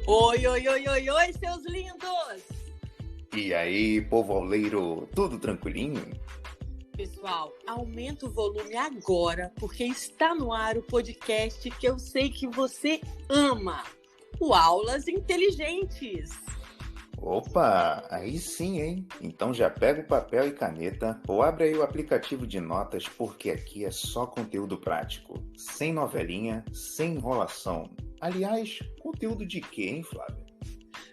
Oi, oi, oi, oi, oi, seus lindos! E aí, povo auleiro, tudo tranquilinho? Pessoal, aumenta o volume agora, porque está no ar o podcast que eu sei que você ama, o Aulas Inteligentes. Opa, aí sim, hein? Então já pega o papel e caneta ou abre aí o aplicativo de notas, porque aqui é só conteúdo prático, sem novelinha, sem enrolação. Aliás, conteúdo de quê, hein, Flávia?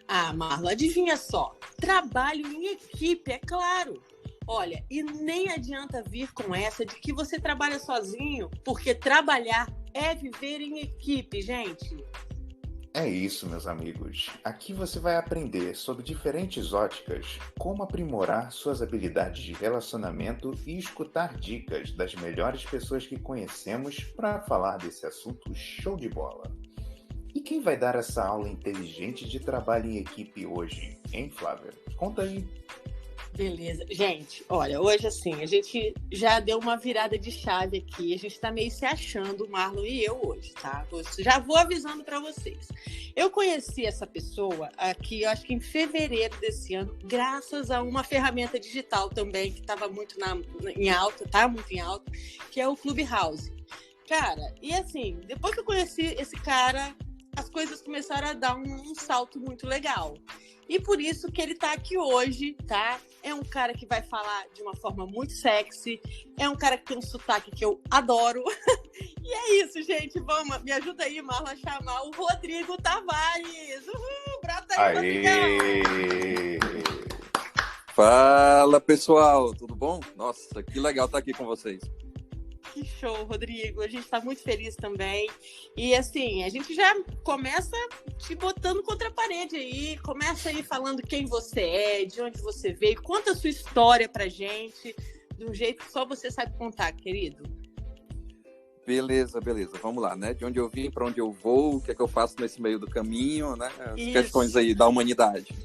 Ah, Marla, adivinha só, trabalho em equipe, é claro. Olha, e nem adianta vir com essa de que você trabalha sozinho, porque trabalhar é viver em equipe, gente. É isso, meus amigos. Aqui você vai aprender sobre diferentes óticas, como aprimorar suas habilidades de relacionamento e escutar dicas das melhores pessoas que conhecemos para falar desse assunto show de bola. E quem vai dar essa aula inteligente de trabalho em equipe hoje, hein, Flávia? Conta aí. Beleza. Gente, olha, hoje assim, a gente já deu uma virada de chave aqui, a gente tá meio se achando, o Marlon e eu hoje, tá? Já vou avisando para vocês. Eu conheci essa pessoa aqui, eu acho que em fevereiro desse ano, graças a uma ferramenta digital também, que estava muito em alta, tá muito em alta, que é o Clubhouse. Cara, e assim, depois que eu conheci esse cara, as coisas começaram a dar um salto muito legal. E por isso que ele tá aqui hoje, tá? É um cara que vai falar de uma forma muito sexy, é um cara que tem um sotaque que eu adoro. E é isso, gente. Vamos, me ajuda aí, Marlon, a chamar o Rodrigo Tavares. Uhul, brota aí, Aê! Fala, pessoal, tudo bom? Nossa, que legal estar aqui com vocês. Que show, Rodrigo. A gente está muito feliz também. E assim, a gente já começa te botando contra a parede aí. Começa aí falando quem você é, de onde você veio. Conta a sua história pra gente, de um jeito que só você sabe contar, querido. Beleza. Vamos lá, né? De onde eu vim, para onde eu vou, o que é que eu faço nesse meio do caminho, né? As questões aí da humanidade.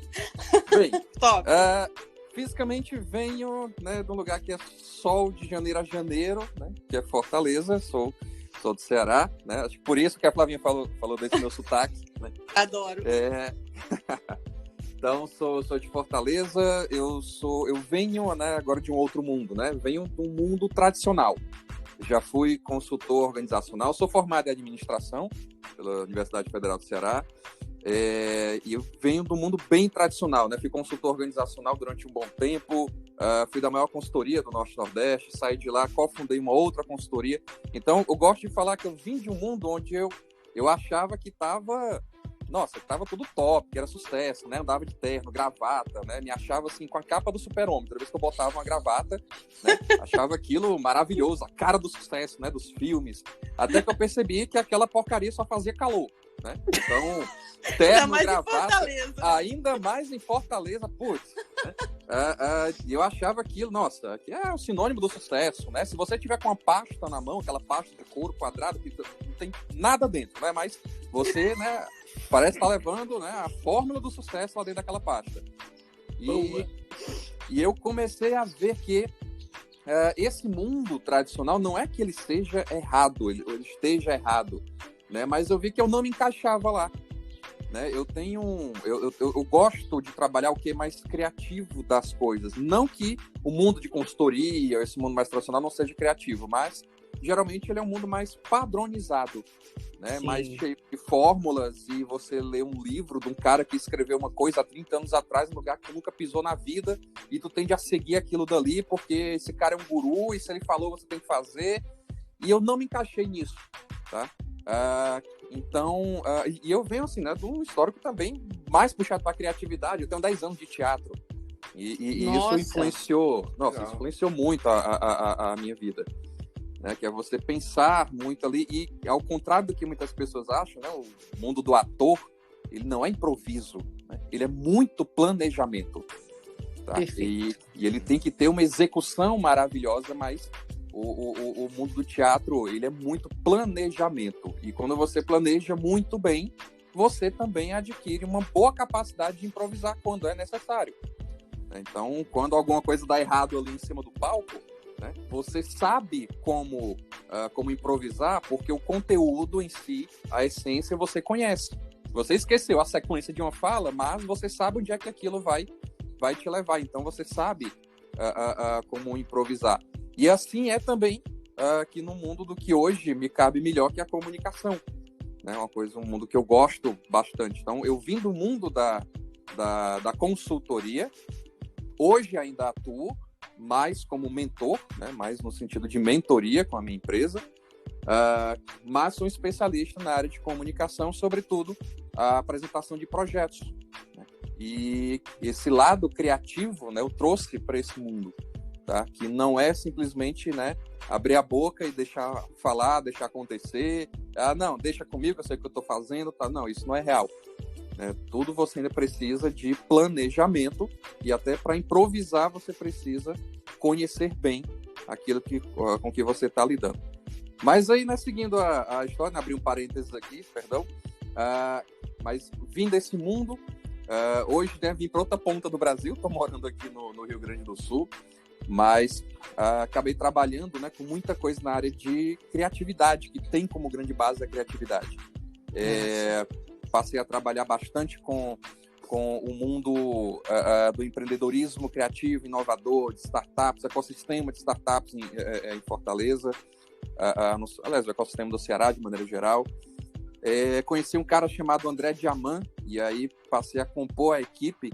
Bem, Top. Fisicamente venho, né, de um lugar que é sol de janeiro a janeiro, né, que é Fortaleza, sou do Ceará, né, acho que por isso que a Flavinha falou desse meu sotaque, né. Adoro. Então, sou de Fortaleza, eu venho, né, agora de um outro mundo, né, venho de um mundo tradicional. Já fui consultor organizacional, sou formado em administração pela Universidade Federal do Ceará, e eu venho do mundo bem tradicional, né? Fui consultor organizacional durante um bom tempo, fui da maior consultoria do Norte e Nordeste, saí de lá, cofundei uma outra consultoria. Então, eu gosto de falar que eu vim de um mundo onde eu achava que estava tudo top, que era sucesso, né? Andava de terno, gravata, né? Me achava assim com a capa do Super-Homem. Toda vez que eu botava uma gravata, né? Achava aquilo maravilhoso, a cara do sucesso, né? Dos filmes. Até que eu percebi que aquela porcaria só fazia calor, né? Então, terno, gravata, ainda mais em Fortaleza, putz. Né? Eu achava aquilo, nossa, aqui é o sinônimo do sucesso, né? Se você tiver com uma pasta na mão, aquela pasta de couro quadrado, que não tem nada dentro, né? Mas você, né? Parece estar levando, né, a fórmula do sucesso lá dentro daquela pasta. E eu comecei a ver que esse mundo tradicional não é que ele seja errado, ele esteja errado, né? Mas eu vi que eu não me encaixava lá. Né? Eu gosto de trabalhar o que é mais criativo das coisas. Não que o mundo de consultoria, esse mundo mais tradicional não seja criativo, mas geralmente ele é um mundo mais padronizado, né? Mais cheio de fórmulas, e você lê um livro de um cara que escreveu uma coisa há 30 anos atrás, num lugar que tu nunca pisou na vida, e tu tende a seguir aquilo dali, porque esse cara é um guru, e se ele falou, você tem que fazer. E eu não me encaixei nisso, tá? Então, e eu venho assim, né, de um histórico também mais puxado para a criatividade. Eu tenho 10 anos de teatro, e isso influenciou muito a minha vida, né, que é você pensar muito ali, e ao contrário do que muitas pessoas acham, né, o mundo do ator, ele não é improviso, né, ele é muito planejamento, tá? E ele tem que ter uma execução maravilhosa, mas o mundo do teatro, ele é muito planejamento. E quando você planeja muito bem, você também adquire uma boa capacidade de improvisar quando é necessário. Então, quando alguma coisa dá errado ali em cima do palco, né, você sabe como improvisar, porque o conteúdo em si, a essência, você conhece. Você esqueceu a sequência de uma fala, mas você sabe onde é que aquilo vai te levar. Então, você sabe como improvisar. E assim é também que no mundo do que hoje me cabe melhor, que é a comunicação. Né? Um mundo que eu gosto bastante. Então, eu vim do mundo da consultoria, hoje ainda atuo mais como mentor, né? Mais no sentido de mentoria com a minha empresa, mas sou especialista na área de comunicação, sobretudo a apresentação de projetos. Né? E esse lado criativo, né, eu trouxe para esse mundo, tá? Que não é simplesmente, né, abrir a boca e deixar falar, deixar acontecer. Não, deixa comigo, eu sei o que eu estou fazendo. Tá? Não, isso não é real. Tudo você ainda precisa de planejamento, e até para improvisar você precisa conhecer bem aquilo com que você está lidando. Mas aí, né, seguindo a história, abri um parênteses aqui, perdão, mas vim desse mundo, hoje, né, vim para outra ponta do Brasil, estou morando aqui no Rio Grande do Sul, mas acabei trabalhando, né, com muita coisa na área de criatividade, que tem como grande base a criatividade. Passei a trabalhar bastante com o mundo do empreendedorismo criativo, inovador, de startups, ecossistema de startups em Fortaleza, aliás, o ecossistema do Ceará, de maneira geral. Conheci um cara chamado André Diamant, e aí passei a compor a equipe,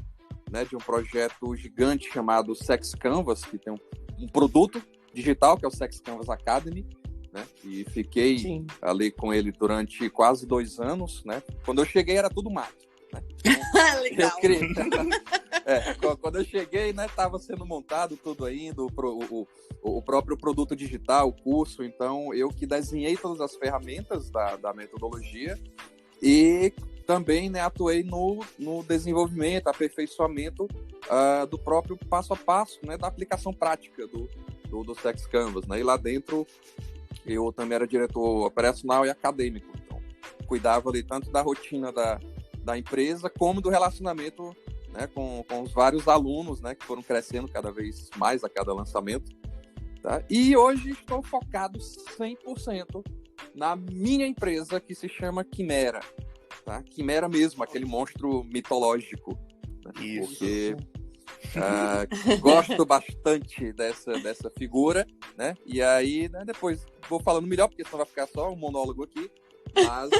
né, de um projeto gigante chamado Sex Canvas, que tem um produto digital, que é o Sex Canvas Academy, né? E fiquei ali com ele durante quase 2 anos, né? Quando eu cheguei era tudo mato, né? Então, legal. Quando eu cheguei, né, estava sendo montado tudo ainda, o próprio produto digital, o curso. Então, eu que desenhei todas as ferramentas da metodologia e também, né, atuei no desenvolvimento, aperfeiçoamento do próprio passo a passo, né, da aplicação prática do Sex Canvas, né? E lá dentro eu também era diretor operacional e acadêmico, então cuidava ali tanto da rotina da empresa como do relacionamento, né, com os vários alunos, né, que foram crescendo cada vez mais a cada lançamento. Tá? E hoje estou focado 100% na minha empresa, que se chama Quimera. Tá? Quimera mesmo, aquele monstro mitológico. Né? Isso. Porque gosto bastante dessa figura, né? E aí, né, depois vou falando melhor, porque senão vai ficar só um monólogo aqui. Mas,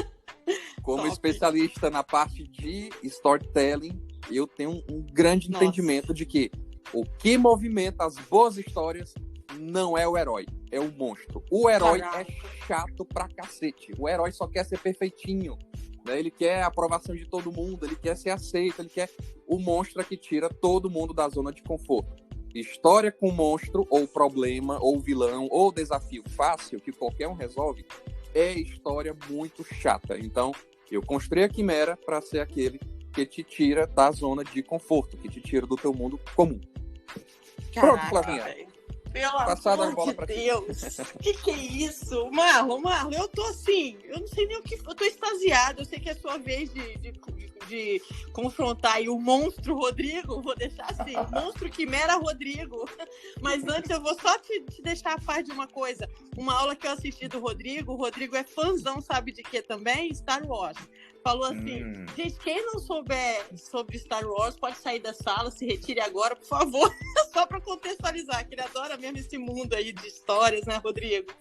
como especialista na parte de storytelling, eu tenho um grande entendimento de que o que movimenta as boas histórias não é o herói, é o monstro. O herói é chato pra cacete. O herói só quer ser perfeitinho, né? Ele quer a aprovação de todo mundo, ele quer ser aceito, ele quer o monstro que tira todo mundo da zona de conforto. História com monstro, ou problema, ou vilão, ou desafio fácil, que qualquer um resolve, é história muito chata. Então, eu construí a Quimera para ser aquele que te tira da zona de conforto, que te tira do teu mundo comum. Caraca, pronto, Flavinha. Pelo Passada a amor bola de pra ti. Deus, que é isso? Marlon, eu tô assim, eu não sei nem o que, eu tô extasiada, eu sei que é a sua vez de confrontar aí o monstro Rodrigo, vou deixar assim, o monstro Quimera Rodrigo, mas antes eu vou só te deixar a par de uma coisa, uma aula que eu assisti do Rodrigo, o Rodrigo é fãzão, sabe de quê também? Star Wars. Falou assim, gente, quem não souber sobre Star Wars pode sair da sala, se retire agora, por favor. Só para contextualizar, que ele adora mesmo esse mundo aí de histórias, né, Rodrigo?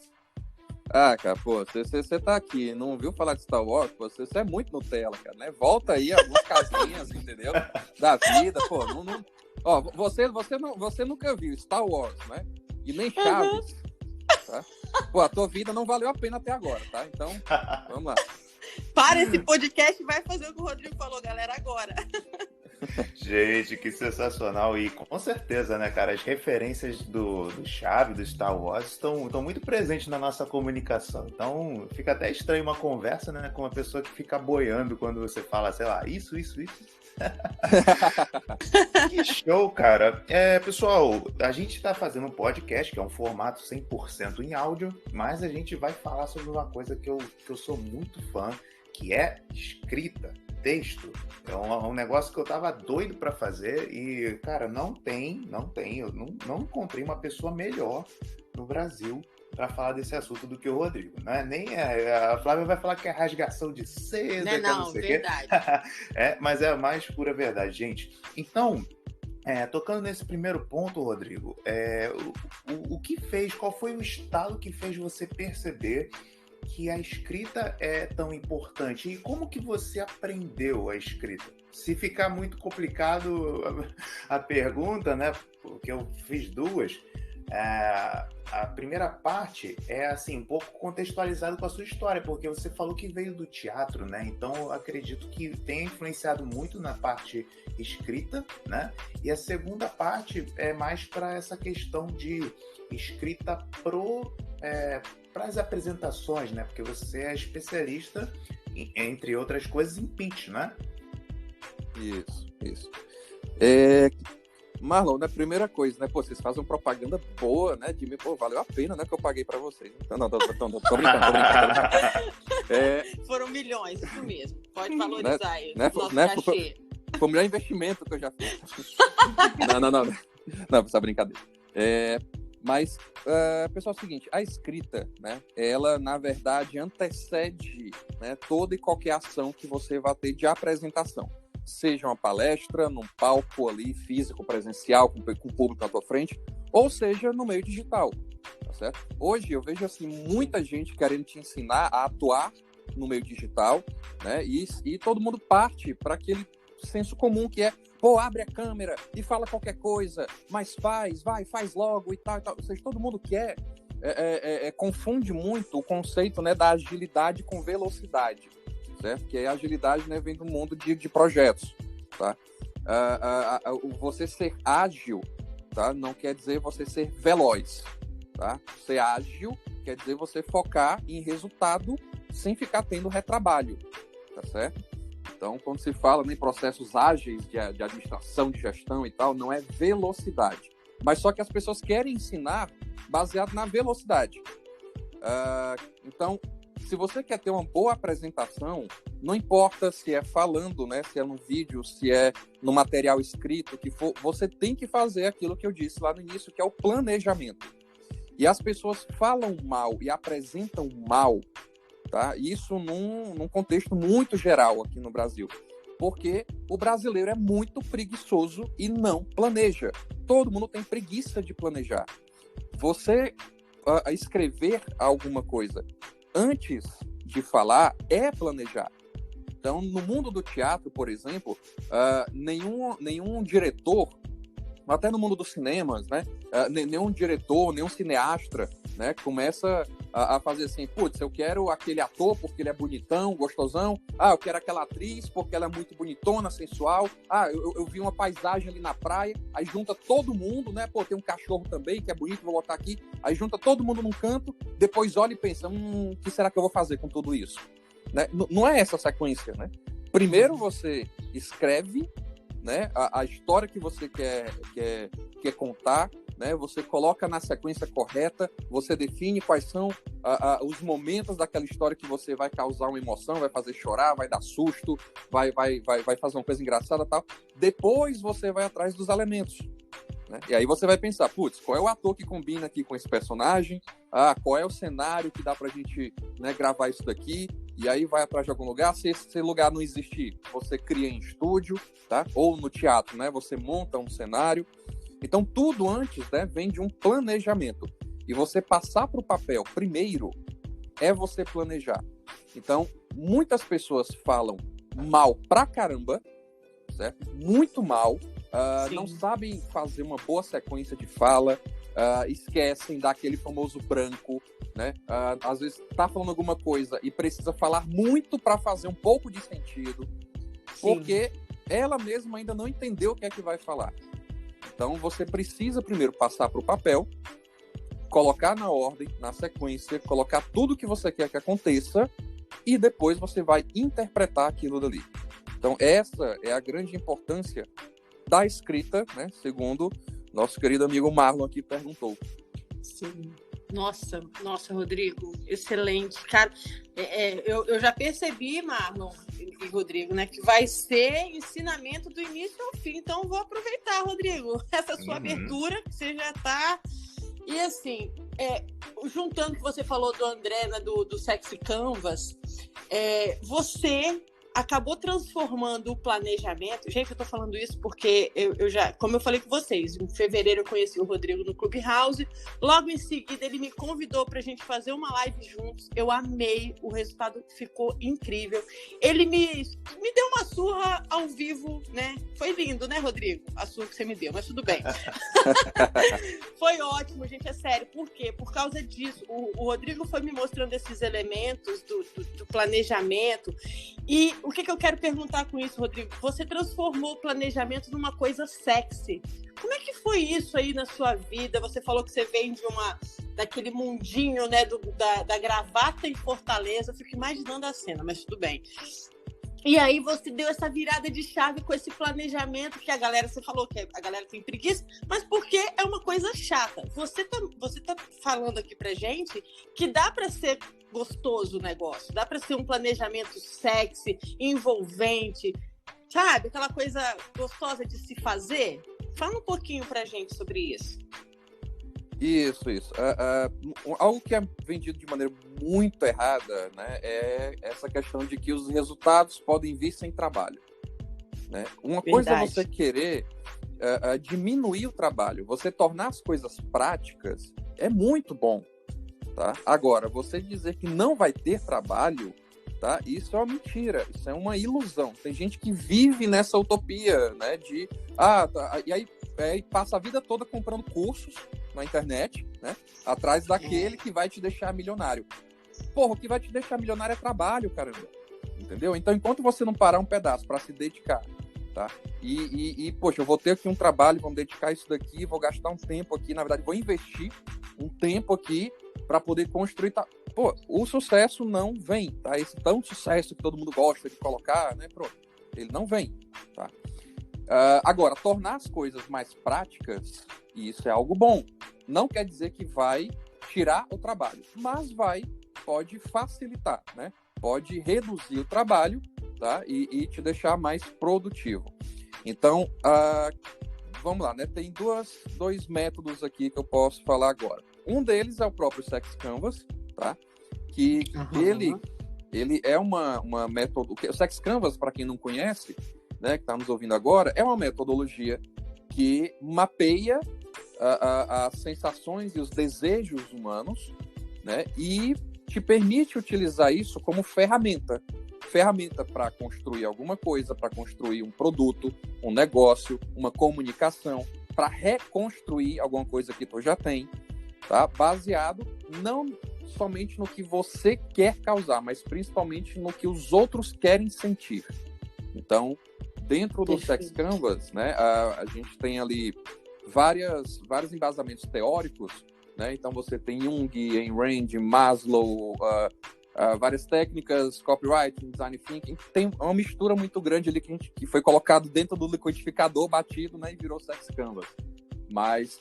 Cara, pô, você tá aqui, não ouviu falar de Star Wars? Pô, você é muito Nutella, cara, né? Volta aí algumas casinhas, entendeu? Da vida, pô. Ó, você nunca viu Star Wars, né? E nem Chaves, tá? Pô, a tua vida não valeu a pena até agora, tá? Então, vamos lá. Para esse podcast e vai fazer o que o Rodrigo falou, galera, agora. Gente, que sensacional. E com certeza, né, cara, as referências do Chaves, do Star Wars estão muito presentes na nossa comunicação. Então, fica até estranho uma conversa, né, com uma pessoa que fica boiando quando você fala, sei lá, isso. Que show, cara. Pessoal, a gente está fazendo um podcast, que é um formato 100% em áudio, mas a gente vai falar sobre uma coisa que eu sou muito fã, que é escrita, texto. É um negócio que eu tava doido para fazer e, cara, não tem, eu não encontrei uma pessoa melhor no Brasil para falar desse assunto do que o Rodrigo, né? Nem a Flávia vai falar que é rasgação de seda, não, sei verdade. Mas é a mais pura verdade, gente. Então, tocando nesse primeiro ponto, Rodrigo, o que fez, qual foi o estalo que fez você perceber que a escrita é tão importante? E como que você aprendeu a escrita? Se ficar muito complicado a pergunta, né? Porque eu fiz duas. A primeira parte é assim, um pouco contextualizado com a sua história, porque você falou que veio do teatro, né? Então eu acredito que tenha influenciado muito na parte escrita, né? E a segunda parte é mais para essa questão de escrita para as apresentações, né? Porque você é especialista, entre outras coisas, em pitch, né? Isso. Marlon, né, primeira coisa, né, pô, vocês fazem uma propaganda boa, né, de mim, pô, valeu a pena, né, que eu paguei pra vocês. Então, não, tô brincando. Foram milhões, isso mesmo. Pode valorizar aí, nosso cachê. Foi o melhor investimento que eu já fiz. Não, essa brincadeira. Mas, pessoal, é o seguinte, a escrita, né, ela, na verdade, antecede, né, toda e qualquer ação que você vai ter de apresentação. Seja uma palestra, num palco ali, físico, presencial, com o público na tua frente, ou seja, no meio digital, tá certo? Hoje eu vejo, assim, muita gente querendo te ensinar a atuar no meio digital, né? E todo mundo parte para aquele senso comum que é, pô, abre a câmera e fala qualquer coisa, mas faz logo e tal. Ou seja, todo mundo quer, confunde muito o conceito, né, da agilidade com velocidade. Certo? Que a agilidade, né, vem do mundo de projetos, tá? Você ser ágil, tá? Não quer dizer você ser veloz, tá? Ser ágil quer dizer você focar em resultado sem ficar tendo retrabalho, tá certo? Então, quando se fala em processos ágeis de administração, de gestão e tal, não é velocidade. Mas só que as pessoas querem ensinar baseado na velocidade. Então, se você quer ter uma boa apresentação, não importa se é falando, né, se é no vídeo, se é no material escrito, que for, você tem que fazer aquilo que eu disse lá no início, que é o planejamento. E as pessoas falam mal e apresentam mal, tá? Isso num contexto muito geral aqui no Brasil. Porque o brasileiro é muito preguiçoso e não planeja. Todo mundo tem preguiça de planejar. Você escrever alguma coisa antes de falar é planejar. Então, no mundo do teatro, por exemplo, nenhum diretor, até no mundo dos cinemas, né, nenhum diretor, nenhum cineasta, né, começa a fazer assim, putz, eu quero aquele ator porque ele é bonitão, gostosão, eu quero aquela atriz porque ela é muito bonitona, sensual, eu vi uma paisagem ali na praia, aí junta todo mundo, né, pô, tem um cachorro também que é bonito, vou botar aqui, aí junta todo mundo num canto, depois olha e pensa, o que será que eu vou fazer com tudo isso? Né? Não é essa a sequência, né? Primeiro você escreve, né, a história que você quer contar, né? Você coloca na sequência correta, você define quais são os momentos daquela história que você vai causar uma emoção, vai fazer chorar, vai dar susto, vai fazer uma coisa engraçada e tal. Depois você vai atrás dos elementos, né? E aí você vai pensar, putz, qual é o ator que combina aqui com esse personagem? Qual é o cenário que dá pra gente, né, gravar isso daqui? E aí vai atrás de algum lugar. Se esse lugar não existir, você cria em estúdio, tá? Ou no teatro, né? Você monta um cenário. Então, tudo antes, né, vem de um planejamento. E você passar para o papel primeiro é você planejar. Então, muitas pessoas falam mal pra caramba, certo? Muito mal. Não sabem fazer uma boa sequência de fala, esquecem daquele famoso branco, né? Às vezes tá falando alguma coisa e precisa falar muito para fazer um pouco de sentido, porque ela mesma ainda não entendeu o que é que vai falar. Então você precisa primeiro passar para o papel, colocar na ordem, na sequência, colocar tudo que você quer que aconteça e depois você vai interpretar aquilo dali. Então essa é a grande importância da escrita, né? Segundo nosso querido amigo Marlon aqui perguntou. Sim. Nossa, Rodrigo, excelente. Cara, eu já percebi, Marlon e Rodrigo, né, que vai ser ensinamento do início ao fim. Então, vou aproveitar, Rodrigo, essa sua abertura, que você já está... E, assim, juntando o que você falou do André, né, do Sexy Canvas, você acabou transformando o planejamento. Gente, eu tô falando isso porque eu já, como eu falei com vocês, em fevereiro eu conheci o Rodrigo no Clubhouse, logo em seguida ele me convidou pra gente fazer uma live juntos, eu amei, o resultado ficou incrível. Ele me deu uma surra ao vivo, né? Foi lindo, né, Rodrigo? A surra que você me deu, mas tudo bem. Foi ótimo, gente, é sério. Por quê? Por causa disso. O Rodrigo foi me mostrando esses elementos do planejamento. E o que eu quero perguntar com isso, Rodrigo? Você transformou o planejamento numa coisa sexy. Como é que foi isso aí na sua vida? Você falou que você vem daquele mundinho, né, da gravata em Fortaleza. Eu fico imaginando a cena, mas tudo bem. E aí você deu essa virada de chave com esse planejamento que você falou que a galera tem preguiça, mas porque é uma coisa chata. Você tá falando aqui pra gente que dá para ser gostoso o negócio, dá para ser um planejamento sexy, envolvente, sabe? Aquela coisa gostosa de se fazer. Fala um pouquinho pra gente sobre isso. Isso. Algo que é vendido de maneira muito errada, né, é essa questão de que os resultados podem vir sem trabalho. Né? Uma coisa é você querer diminuir o trabalho, você tornar as coisas práticas é muito bom. Tá? Agora, você dizer que não vai ter trabalho, tá? Isso é uma mentira, isso é uma ilusão. Tem gente que vive nessa utopia, né, e aí passa a vida toda comprando cursos na internet, né, atrás daquele que vai te deixar milionário. Porra, o que vai te deixar milionário é trabalho, caramba. Entendeu? Então, enquanto você não parar um pedaço para se dedicar, tá? Poxa, eu vou ter aqui um trabalho, vou me dedicar a isso daqui, vou gastar um tempo aqui, na verdade, vou investir um tempo aqui para poder construir. Pô, o sucesso não vem, tá? Esse tão sucesso que todo mundo gosta de colocar, né? Pronto, ele não vem, tá? Agora, tornar as coisas mais práticas, isso é algo bom. Não quer dizer que vai tirar o trabalho, mas pode facilitar, né? Pode reduzir o trabalho, tá? E te deixar mais produtivo. Então, vamos lá, né? Tem dois métodos aqui que eu posso falar agora. Um deles é o próprio Sexy Canvas, tá? Que ele é uma metodologia. O Sexy Canvas, para quem não conhece, né, que está nos ouvindo agora, é uma metodologia que mapeia as sensações e os desejos humanos, né, e te permite utilizar isso como ferramenta para construir alguma coisa, para construir um produto, um negócio, uma comunicação, para reconstruir alguma coisa que tu já tem, tá? Baseado não somente no que você quer causar, mas principalmente no que os outros querem sentir. Então, dentro do Sexy Canvas, né, a gente tem ali vários embasamentos teóricos, né? Então você tem Jung, Ayn Rand, Maslow, várias técnicas, copywriting, design thinking. Tem uma mistura muito grande ali que foi colocado dentro do liquidificador, batido, né, e virou Sexy Canvas. Mas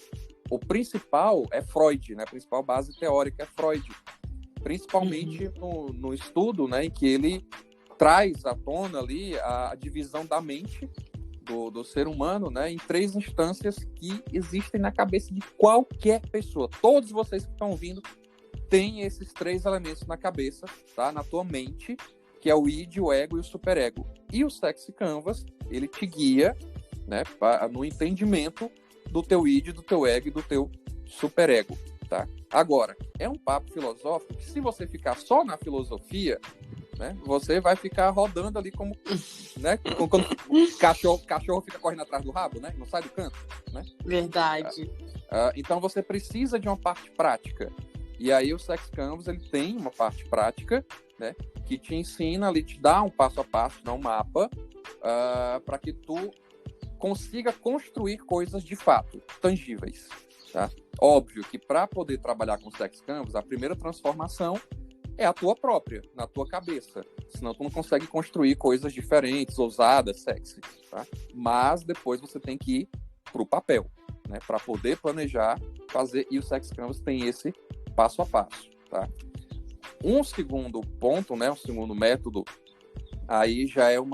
o principal é Freud, né? A principal base teórica é Freud, principalmente no estudo, né, em que ele traz à tona ali a divisão da mente do ser humano, né, em 3 instâncias que existem na cabeça de qualquer pessoa. Todos vocês que estão ouvindo têm esses 3 elementos na cabeça, tá? Na tua mente, que é o id, o ego e o superego. E o Sexy Canvas, ele te guia, né, no entendimento do teu id, do teu ego e do teu superego, tá? Agora, é um papo filosófico que, se você ficar só na filosofia, né, você vai ficar rodando ali como, né, quando o cachorro fica correndo atrás do rabo, né, não sai do canto, né? Verdade. Então você precisa de uma parte prática. E aí o Sexy Canvas, ele tem uma parte prática, né, que te ensina ali, te dá um passo a passo, te dá um mapa, para que tu consiga construir coisas de fato tangíveis, tá? Óbvio que para poder trabalhar com Sexy Canvas, a primeira transformação é a tua própria, na tua cabeça. Senão tu não consegue construir coisas diferentes, ousadas, sexy, tá? Mas depois você tem que ir pro papel, né? Para poder planejar, fazer. E o Sexy Canvas tem esse passo a passo, tá? Um segundo ponto, né? Um segundo método, aí já é um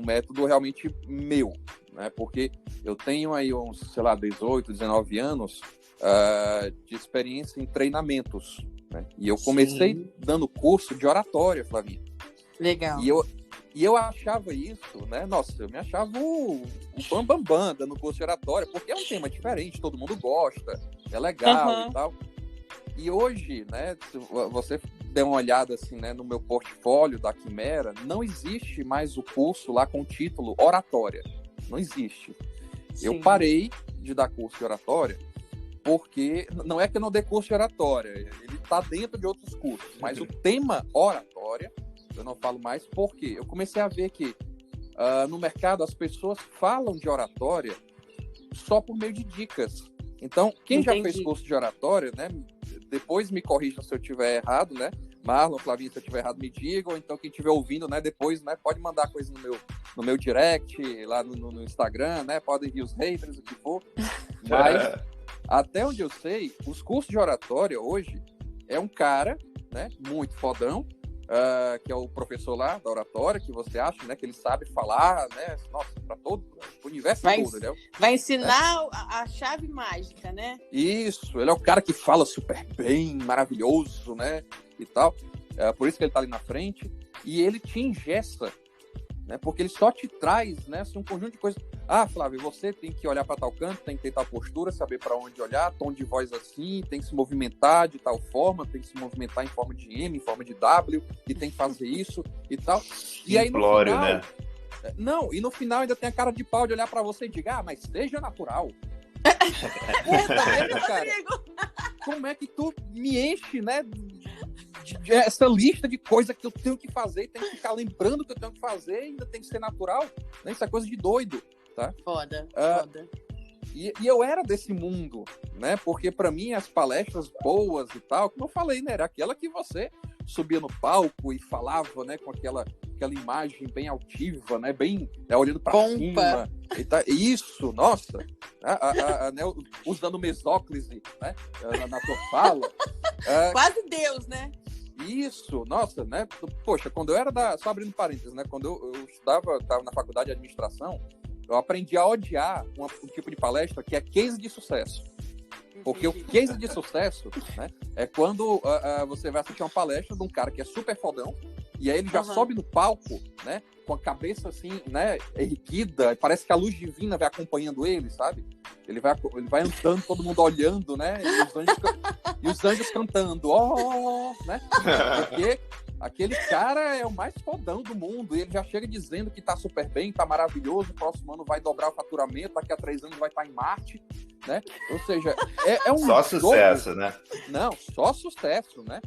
método realmente meu, né? Porque eu tenho aí uns, 18, 19 anos, de experiência em treinamentos, né? E eu comecei dando curso de oratória, Flavinha. Legal. E eu achava isso, né? Nossa, eu me achava o bambambam dando curso de oratória, porque é um tema diferente, todo mundo gosta, é legal e tal. E hoje, né, se você der uma olhada assim, né, no meu portfólio da Quimera, não existe mais o curso lá com o título Oratória. Não existe. Sim. Eu parei de dar curso de oratória porque não é que eu não dê curso de oratória, ele está dentro de outros cursos, mas o tema oratória eu não falo mais porque eu comecei a ver que no mercado as pessoas falam de oratória só por meio de dicas. Então, quem já fez curso de oratória, né, depois me corrija se eu estiver errado, né? Marlon, Flavinho, se eu estiver errado, me digam. Ou então, quem estiver ouvindo, né, depois, né, pode mandar coisa no meu direct, lá no Instagram, né? Podem vir os haters, o que for. Mas, até onde eu sei, os cursos de oratória hoje é um cara, né, muito fodão, que é o professor lá da oratória, que você acha, né, que ele sabe falar, né, nossa, para todo o universo todo, entendeu? Vai ensinar a chave mágica, né? Isso, ele é o cara que fala super bem, maravilhoso, né, e tal, por isso que ele tá ali na frente, e ele te engessa, né, porque ele só te traz, né, assim, um conjunto de coisas. Flávio, você tem que olhar para tal canto, tem que ter tal postura, saber para onde olhar, tom de voz assim, tem que se movimentar de tal forma, tem que se movimentar em forma de M, em forma de W, e tem que fazer isso e tal. E aí no final, né? Não, e no final ainda tem a cara de pau de olhar para você e dizer, mas seja natural. Puta, cara, como é que tu me enche, né, essa lista de coisas que eu tenho que fazer e tenho que ficar lembrando que eu tenho que fazer e ainda tem que ser natural, né? Isso é coisa de doido, tá? Foda. E eu era desse mundo, né? Porque para mim as palestras boas e tal, como eu falei, né? Era aquela que você subia no palco e falava, né? Com aquela imagem bem altiva, né? Bem olhando para cima. E tá, isso, nossa! Né? Usando mesóclise, né? Na tua fala. Quase Deus, né? Isso, nossa, né? Poxa, quando eu era só abrindo parênteses, né? Quando eu estava na faculdade de administração, eu aprendi a odiar um tipo de palestra que é case de sucesso. Porque o case de sucesso, né, é quando você vai assistir uma palestra de um cara que é super fodão, e aí ele já sobe no palco, né, com a cabeça assim, né, erguida, parece que a luz divina vai acompanhando ele, sabe? Ele vai andando, todo mundo olhando, né, e os anjos cantando, né? Porque aquele cara é o mais fodão do mundo, e ele já chega dizendo que tá super bem, tá maravilhoso, o próximo ano vai dobrar o faturamento, daqui a 3 anos vai estar em Marte, né? Ou seja, é um só sucesso, né? Não, só sucesso, né?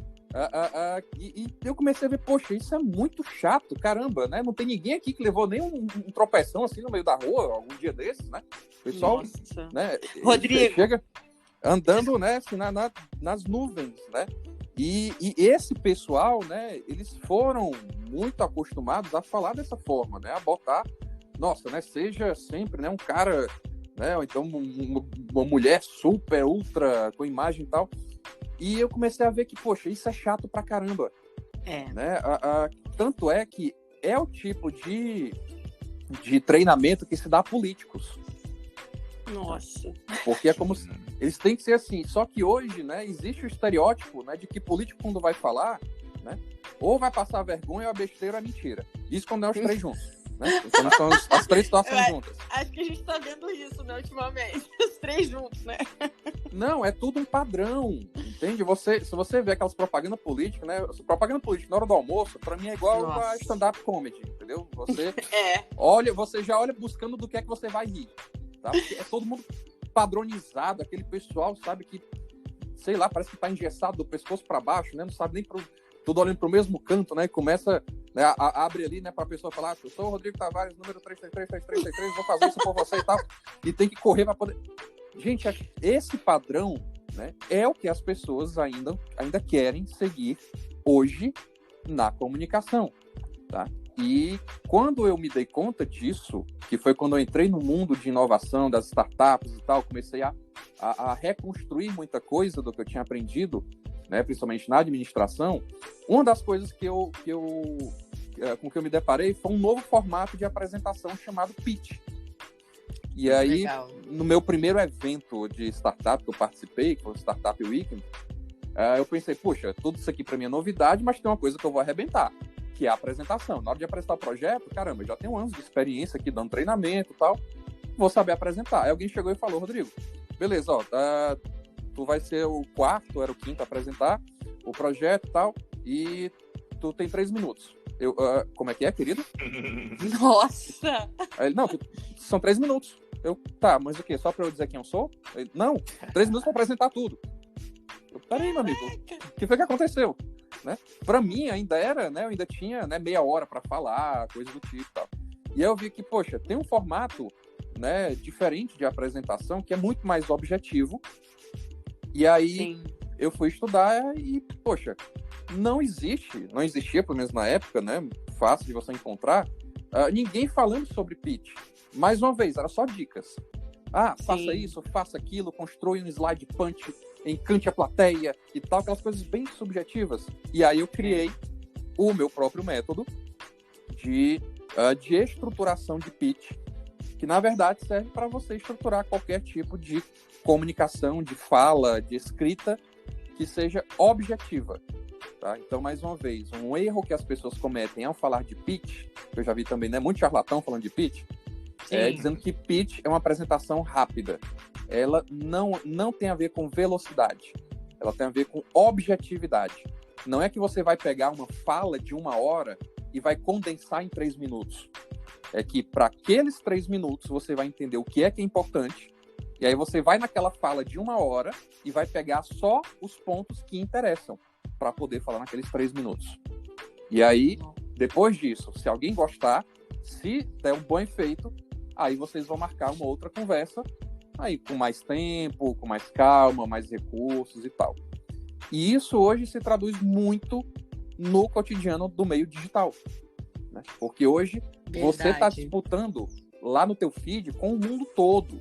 E eu comecei a ver, poxa, isso é muito chato, caramba, né? Não tem ninguém aqui que levou nem um tropeção assim no meio da rua, algum dia desses, né? O pessoal, né? Rodrigo chega andando, né, assim, nas nuvens, né? E esse pessoal, né, eles foram muito acostumados a falar dessa forma, né? A botar, nossa, né, seja sempre, né, um cara, né, ou então uma mulher super, ultra, com imagem e tal. E eu comecei a ver que, poxa, isso é chato pra caramba. Né? Tanto é que é o tipo de treinamento que se dá a políticos. Nossa. Porque é como se eles têm que ser assim. Só que hoje, né, existe o estereótipo, né, de que político, quando vai falar, né, ou vai passar vergonha ou a besteira é mentira. Isso quando é os três juntos. Né? Então são as três situações juntas. Acho que a gente tá vendo isso, né, ultimamente. Os três juntos, né? Não, é tudo um padrão, entende? Se você vê aquelas propagandas políticas, né? Propaganda política na hora do almoço, pra mim é igual a stand-up comedy, entendeu? Você já olha buscando do que é que você vai rir, tá? Porque é todo mundo padronizado, aquele pessoal, sabe, que, sei lá, parece que tá engessado do pescoço pra baixo, né? Não sabe nem tudo olhando pro mesmo canto, né? E começa, né, abre ali, né, pra pessoa falar, eu sou o Rodrigo Tavares, número 333, vou fazer isso por você e tal. E tem que correr pra poder... Gente, esse padrão, né, é o que as pessoas ainda querem seguir hoje na comunicação, tá? E quando eu me dei conta disso, que foi quando eu entrei no mundo de inovação, das startups e tal, comecei a reconstruir muita coisa do que eu tinha aprendido, né, principalmente na administração, uma das coisas com que eu me deparei foi um novo formato de apresentação chamado pitch. E aí, Legal. no meu primeiro evento de startup que eu participei, que foi o Startup Weekend, eu pensei, poxa, tudo isso aqui para mim é novidade, mas tem uma coisa que eu vou arrebentar, que é a apresentação. Na hora de apresentar o projeto, caramba, eu já tenho anos de experiência aqui dando treinamento e tal, vou saber apresentar. Aí alguém chegou e falou, Rodrigo, beleza, ó, tu vai ser o quarto, era o quinto a apresentar o projeto e tal, e tu tem 3 minutos. Eu, como é que é, querido? Nossa! Aí ele, não, são 3 minutos. Eu, tá, mas o quê? Só pra eu dizer quem eu sou? Ele, não, 3 minutos pra apresentar tudo. Eu, peraí, meu amigo, o que foi que aconteceu? Né? Pra mim, ainda era, né? Eu ainda tinha, né, meia hora pra falar, coisa do tipo e tal. E aí eu vi que, poxa, tem um formato, né, diferente de apresentação, que é muito mais objetivo. E aí Sim. eu fui estudar e, poxa, não existia, pelo menos na época, né, fácil de você encontrar, ninguém falando sobre pitch. Mais uma vez, era só dicas. Faça isso, faça aquilo, constrói um slide punch, encante a plateia e tal, aquelas coisas bem subjetivas. E aí eu criei o meu próprio método de estruturação de pitch, que na verdade serve para você estruturar qualquer tipo de comunicação, de fala, de escrita, que seja objetiva. Tá? Então, mais uma vez, um erro que as pessoas cometem ao falar de pitch, que eu já vi também, né, muito charlatão falando de pitch, dizendo que pitch é uma apresentação rápida. Ela não tem a ver com velocidade, ela tem a ver com objetividade. Não é que você vai pegar uma fala de 1 hora e vai condensar em 3 minutos. É que para aqueles 3 minutos você vai entender o que é importante, e aí você vai naquela fala de 1 hora e vai pegar só os pontos que interessam para poder falar naqueles 3 minutos. E aí, depois disso, se alguém gostar, se der um bom efeito, aí vocês vão marcar uma outra conversa, aí com mais tempo, com mais calma, mais recursos e tal. E isso hoje se traduz muito no cotidiano do meio digital, né? Porque hoje você está disputando lá no teu feed com o mundo todo,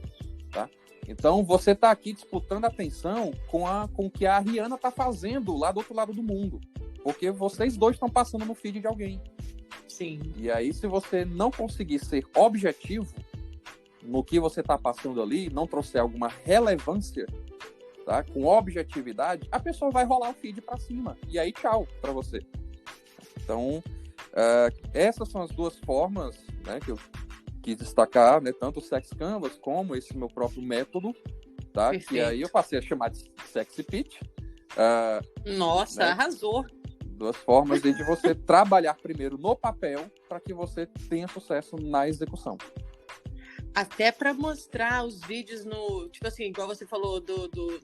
tá? Então, você está aqui disputando atenção com o que a Rihanna está fazendo lá do outro lado do mundo. Porque vocês dois estão passando no feed de alguém. Sim. E aí, se você não conseguir ser objetivo no que você está passando ali, não trouxer alguma relevância, tá? Com objetividade, a pessoa vai rolar o feed para cima. E aí, tchau para você. Então, essas são as duas formas, né, que eu quis destacar, né, tanto o Sex Canvas como esse meu próprio método, tá? Perfeito. Que aí eu passei a chamar de Sexy Pitch. Nossa, né? Arrasou! 2 formas de você trabalhar primeiro no papel para que você tenha sucesso na execução. Até para mostrar os vídeos no... Tipo assim, igual você falou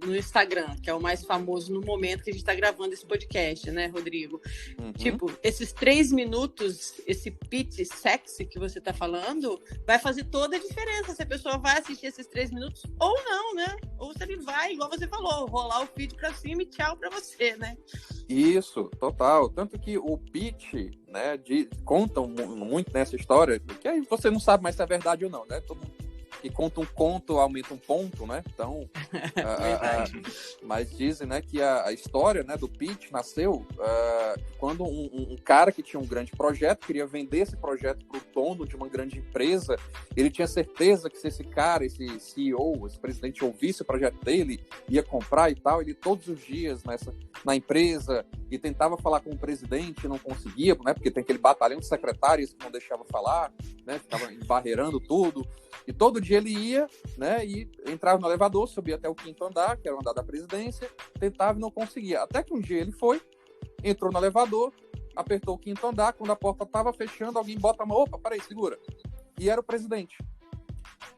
no Instagram, que é o mais famoso no momento que a gente está gravando esse podcast, né, Rodrigo? Uhum. Tipo, esses 3 minutos, esse pitch sexy que você está falando, vai fazer toda a diferença se a pessoa vai assistir esses 3 minutos ou não, né? Ou se ele vai, igual você falou, rolar o feed para cima e tchau para você, né? Isso, total. Tanto que o pitch, né, contam muito nessa história, que aí você não sabe mais se é verdade ou não, né? Todo mundo que conta um conto aumenta um ponto, né? Então, mas dizem, né, que a história, né, do pitch nasceu quando um cara que tinha um grande projeto, queria vender esse projeto para o dono de uma grande empresa. Ele tinha certeza que se esse cara, esse CEO, esse presidente ouvisse o projeto dele, ia comprar e tal. Ele todos os dias na empresa e tentava falar com o presidente, não conseguia, né? Porque tem aquele batalhão de secretários que não deixava falar, né? Ficava embarreirando tudo. E todo dia ele ia, né? E entrava no elevador, subia até o 5º andar, que era o andar da presidência, tentava e não conseguia. Até que um dia ele foi, entrou no elevador, apertou o 5º andar, quando a porta estava fechando, alguém bota a mão, opa, peraí, segura. E era o presidente.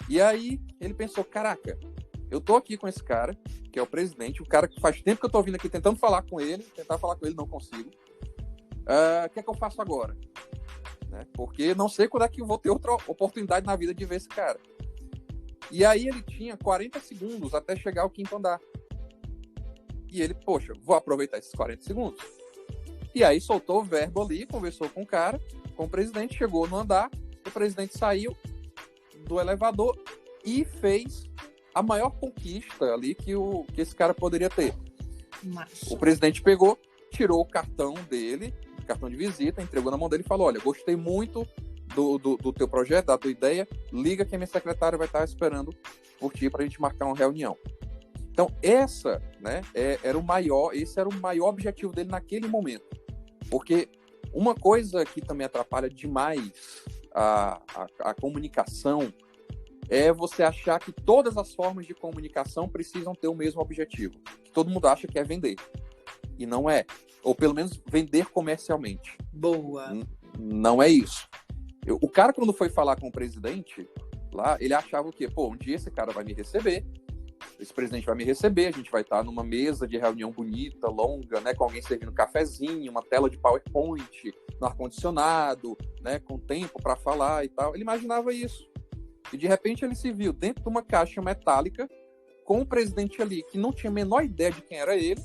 E aí ele pensou, caraca, eu tô aqui com esse cara, que é o presidente, o cara que faz tempo que eu tô vindo aqui tentando falar com ele, não consigo. O que é que eu faço agora? Né? Porque não sei quando é que eu vou ter outra oportunidade na vida de ver esse cara. E aí ele tinha 40 segundos até chegar ao 5º andar. E ele, poxa, vou aproveitar esses 40 segundos. E aí soltou o verbo ali, conversou com o cara, com o presidente, chegou no andar, o presidente saiu do elevador e fez a maior conquista ali que esse cara poderia ter. Nossa. O presidente tirou o cartão dele, cartão de visita, entregou na mão dele e falou, olha, gostei muito do teu projeto, da tua ideia, liga que a minha secretária vai estar esperando por ti para a gente marcar uma reunião. Então, esse era o maior objetivo dele naquele momento. Porque uma coisa que também atrapalha demais a comunicação é você achar que todas as formas de comunicação precisam ter o mesmo objetivo. Todo mundo acha que é vender. E não é. Ou pelo menos vender comercialmente. Boa. Não é isso. O cara, quando foi falar com o presidente, lá, ele achava o quê? Pô, um dia esse cara vai me receber, esse presidente vai me receber, a gente vai estar numa mesa de reunião bonita, longa, né, com alguém servindo um cafezinho, uma tela de PowerPoint, no ar-condicionado, né, com tempo para falar e tal. Ele imaginava isso. E de repente ele se viu dentro de uma caixa metálica com o presidente ali, que não tinha a menor ideia de quem era ele,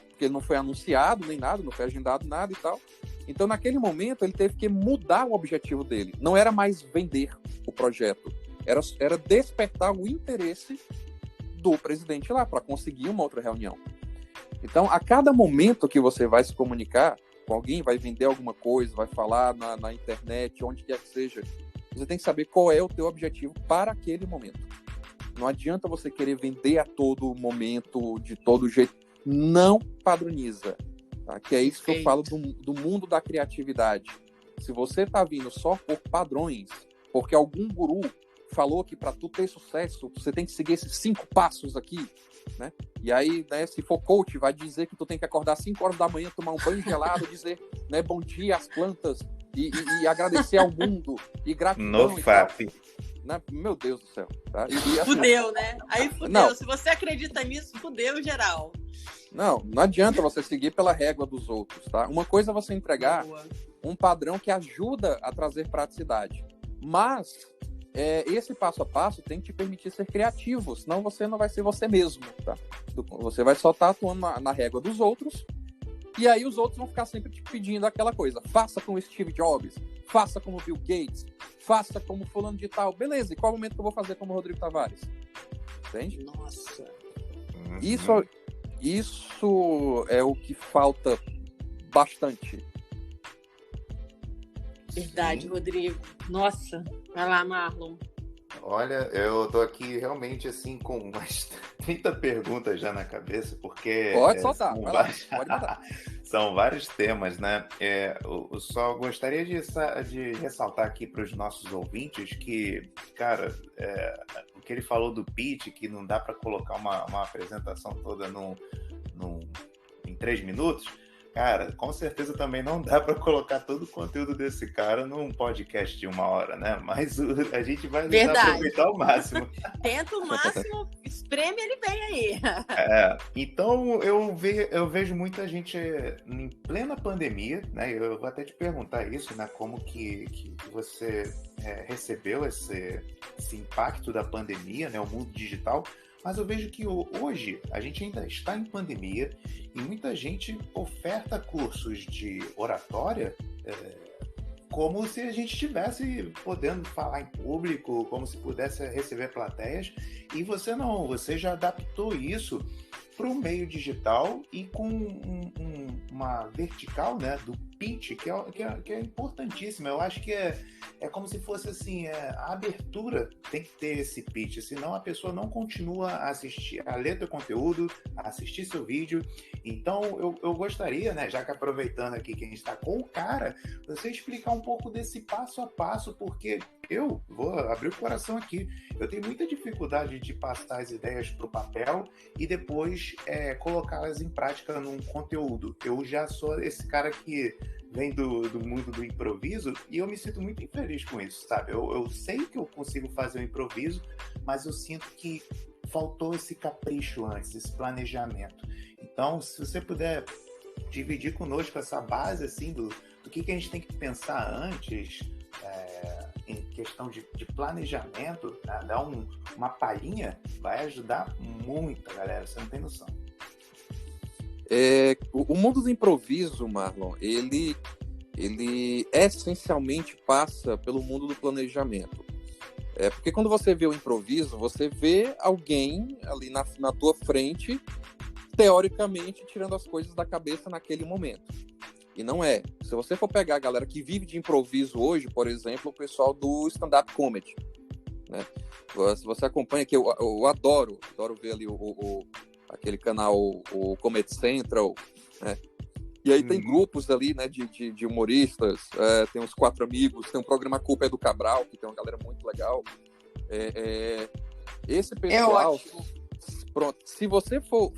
porque ele não foi anunciado nem nada, não foi agendado nada e tal. Então, naquele momento, ele teve que mudar o objetivo dele. Não era mais vender o projeto, era despertar o interesse do presidente lá para conseguir uma outra reunião. Então, a cada momento que você vai se comunicar com alguém, vai vender alguma coisa, vai falar na internet, onde quer que seja, você tem que saber qual é o teu objetivo para aquele momento. Não adianta você querer vender a todo momento, de todo jeito. Não padroniza. Tá? Que é isso que eu falo do mundo da criatividade. Se você está vindo só por padrões, porque algum guru falou que para tu ter sucesso, você tem que seguir esses 5 passos aqui, né? E aí, né, se for coach, vai dizer que tu tem que acordar às 5 horas da manhã, tomar um banho gelado, dizer, né, bom dia às plantas e agradecer ao mundo e gratidão. No FAP. Né? Meu Deus do céu. Tá? Assim, fudeu, né? Aí fudeu. Não. Se você acredita nisso, fudeu geral. Não adianta você seguir pela régua dos outros, tá? Uma coisa é você entregar um padrão que ajuda a trazer praticidade. Mas esse passo a passo tem que te permitir ser criativo, senão você não vai ser você mesmo, tá? Você vai só estar atuando na régua dos outros, e aí os outros vão ficar sempre te pedindo aquela coisa. Faça como Steve Jobs, faça como Bill Gates, faça como fulano de tal. Beleza, e qual momento que eu vou fazer como Rodrigo Tavares? Entende? Nossa. Isso é o que falta bastante. Verdade, sim. Rodrigo. Nossa. Vai lá, Marlon. Olha, eu tô aqui realmente assim com umas 30 perguntas já na cabeça, porque... Pode soltar, vai lá, pode mandar. São vários temas, né? Eu só gostaria de ressaltar aqui para os nossos ouvintes que, cara, o que ele falou do pitch, que não dá para colocar uma apresentação toda em 3 minutos, cara, com certeza também não dá para colocar todo o conteúdo desse cara num podcast de 1 hora, né? Mas a gente vai aproveitar ao máximo. Tenta o máximo, espreme ele bem aí. Então, eu vejo muita gente em plena pandemia, né? Eu vou até te perguntar isso, né? Como que você recebeu esse impacto da pandemia, né? O mundo digital. Mas eu vejo que hoje a gente ainda está em pandemia e muita gente oferta cursos de oratória como se a gente estivesse podendo falar em público, como se pudesse receber plateias. E você não, você já adaptou isso para o meio digital e com uma vertical, né, do pitch, que é importantíssima. Eu acho que é como se fosse assim, a abertura tem que ter esse pitch, senão a pessoa não continua a assistir, a ler teu conteúdo, a assistir seu vídeo. Então eu gostaria, né, já que aproveitando aqui que a gente está com o cara, você explicar um pouco desse passo a passo, porque eu vou abrir o coração aqui, eu tenho muita dificuldade de passar as ideias para o papel e depois colocá-las em prática num conteúdo. Eu já sou esse cara que vem do mundo do improviso e eu me sinto muito infeliz com isso, sabe? Eu sei que eu consigo fazer o improviso, mas eu sinto que faltou esse capricho antes, esse planejamento. Então, se você puder dividir conosco essa base assim, do que a gente tem que pensar antes, em questão de planejamento, né? Dar uma palhinha, vai ajudar muito, galera, você não tem noção. O mundo do improviso, Marlon, ele essencialmente passa pelo mundo do planejamento. Porque quando você vê o improviso, você vê alguém ali na tua frente, teoricamente, tirando as coisas da cabeça naquele momento. E não é. Se você for pegar a galera que vive de improviso hoje, por exemplo, o pessoal do stand-up comedy, né? Se você acompanha, que eu adoro ver ali aquele canal, o Comedy Central, né? E aí tem grupos ali, né, de humoristas, tem os Quatro Amigos, tem um programa Culpa é do Cabral, que tem uma galera muito legal. Esse pessoal, pronto, se você for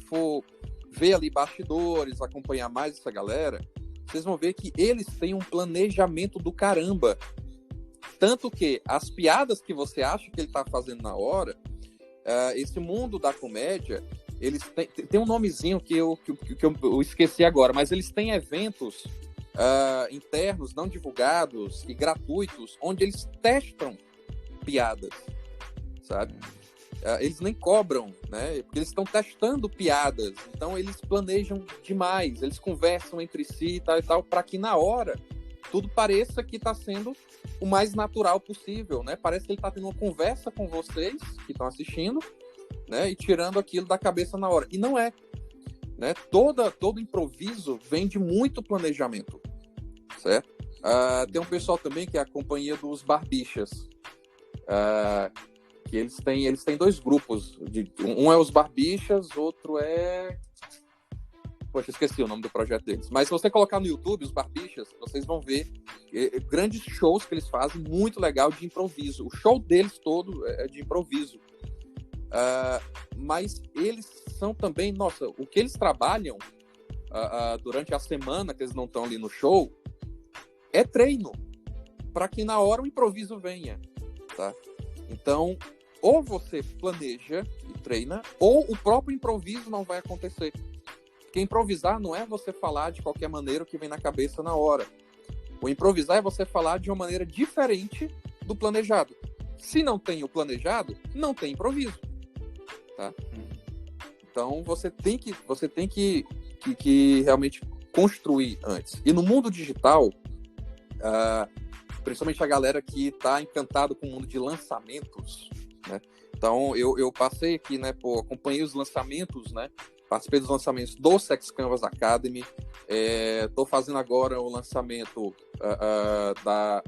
ver ali bastidores, acompanhar mais essa galera, vocês vão ver que eles têm um planejamento do caramba. Tanto que as piadas que você acha que ele tá fazendo na hora, esse mundo da comédia, eles tem um nomezinho que eu esqueci agora, mas eles têm eventos internos, não divulgados e gratuitos, onde eles testam piadas, sabe? Eles nem cobram, né? Porque eles estão testando piadas, então eles planejam demais, eles conversam entre si e tal, para que na hora tudo pareça que está sendo o mais natural possível, né? Parece que ele está tendo uma conversa com vocês que estão assistindo, né? E tirando aquilo da cabeça na hora. E não é, né? Todo improviso vem de muito planejamento, certo? Tem um pessoal também que é a companhia dos Barbixas, que eles têm dois grupos. Um é os Barbixas, outro é... Poxa, esqueci o nome do projeto deles. Mas se você colocar no YouTube, os Barbixas, vocês vão ver grandes shows que eles fazem, muito legal, de improviso. O show deles todo é de improviso. Mas eles são também... Nossa, o que eles trabalham durante a semana que eles não estão ali no show é treino, para que na hora o improviso venha, tá? Então, ou você planeja e treina, ou o próprio improviso não vai acontecer. Porque improvisar não é você falar de qualquer maneira o que vem na cabeça na hora. O improvisar é você falar de uma maneira diferente do planejado. Se não tem o planejado, não tem improviso, tá? Então, você tem que realmente construir antes. E no mundo digital, principalmente a galera que está encantado com o mundo de lançamentos, né? Então, eu passei aqui, né, acompanhei os lançamentos, né? Participei dos lançamentos do Sex Canvas Academy. Estou fazendo agora o lançamento da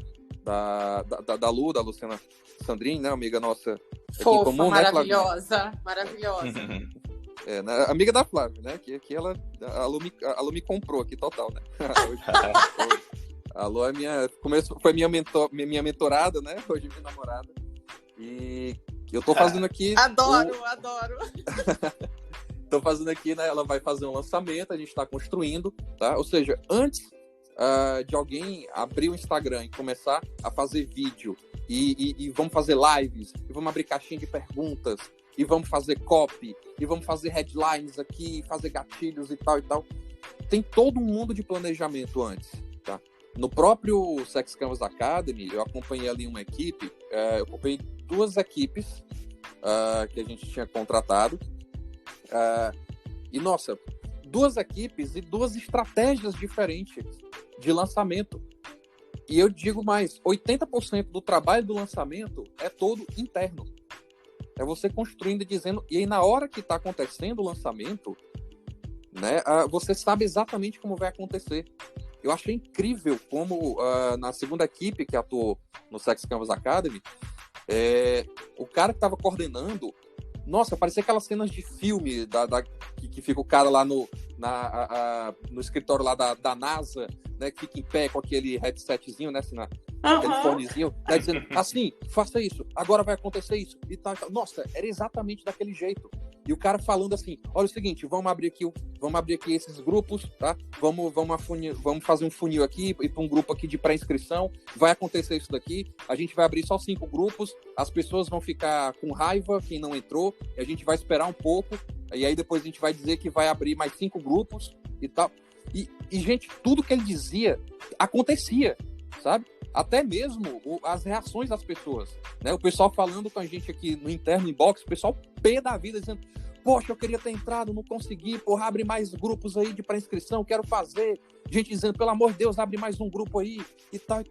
Lu, da Luciana Sandrini, né, amiga nossa aqui fofa, em comum, maravilhosa, né, maravilhosa. Né, amiga da Flávia, né? Que a Lu me comprou aqui total, né? A Lu foi minha mentorada, né? Hoje minha namorada. E eu tô fazendo aqui... Adoro. Tô fazendo aqui, né? Ela vai fazer um lançamento, a gente tá construindo, tá? Ou seja, antes de alguém abrir o Instagram e começar a fazer vídeo, e vamos fazer lives, e vamos abrir caixinha de perguntas, e vamos fazer copy, e vamos fazer headlines aqui, fazer gatilhos e tal, tem todo um mundo de planejamento antes, tá? No próprio Sex Canvas Academy, eu acompanhei ali uma equipe, eu acompanhei 2 equipes que a gente tinha contratado, e, nossa, 2 equipes e 2 estratégias diferentes de lançamento. E eu digo mais, 80% do trabalho do lançamento é todo interno. É você construindo e dizendo... E aí, na hora que está acontecendo o lançamento, né, você sabe exatamente como vai acontecer. Eu achei incrível como, na segunda equipe que atuou no Sex Canvas Academy, o cara que estava coordenando... Nossa, parecia aquelas cenas de filme que fica o cara lá no escritório lá da NASA, né, que fica em pé com aquele headsetzinho, né, assim, aquele fonezinho, né, dizendo assim, faça isso, agora vai acontecer isso e tal. Nossa, era exatamente daquele jeito. E o cara falando assim, olha o seguinte, vamos abrir aqui esses grupos, tá? Vamos fazer um funil aqui e para um grupo aqui de pré-inscrição, vai acontecer isso daqui, a gente vai abrir só 5 grupos, as pessoas vão ficar com raiva, quem não entrou, e a gente vai esperar um pouco, e aí depois a gente vai dizer que vai abrir mais 5 grupos e tal. E, gente, tudo que ele dizia acontecia, sabe? Até mesmo as reações das pessoas, né? O pessoal falando com a gente aqui no interno inbox, o pessoal pé da vida, dizendo, poxa, eu queria ter entrado, não consegui, porra, abre mais grupos aí de pré-inscrição, quero fazer. Gente dizendo, pelo amor de Deus, abre mais um grupo aí, e tal.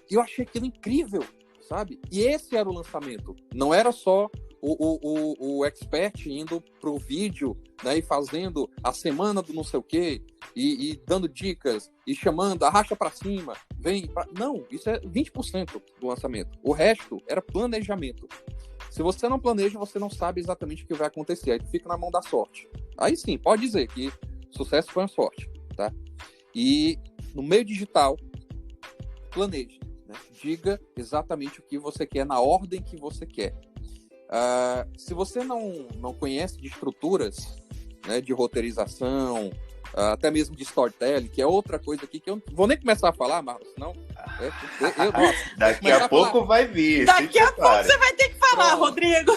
E eu achei aquilo incrível, sabe? E esse era o lançamento. Não era só o expert indo pro vídeo, né, e fazendo a semana do não sei o quê, e dando dicas, e chamando, arrasta para cima, vem pra... Não, isso é 20% do lançamento. O resto era planejamento. Se você não planeja, você não sabe exatamente o que vai acontecer. Aí tu fica na mão da sorte. Aí sim, pode dizer que sucesso foi uma sorte, tá? E no meio digital, planeje, né? Diga exatamente o que você quer, na ordem que você quer. Se você não conhece de estruturas, né, de roteirização, até mesmo de storytelling, que é outra coisa aqui que eu não vou nem começar a falar, Marcos, senão... Daqui a pouco vai vir. Daqui a pouco você vai ter que falar, Rodrigo.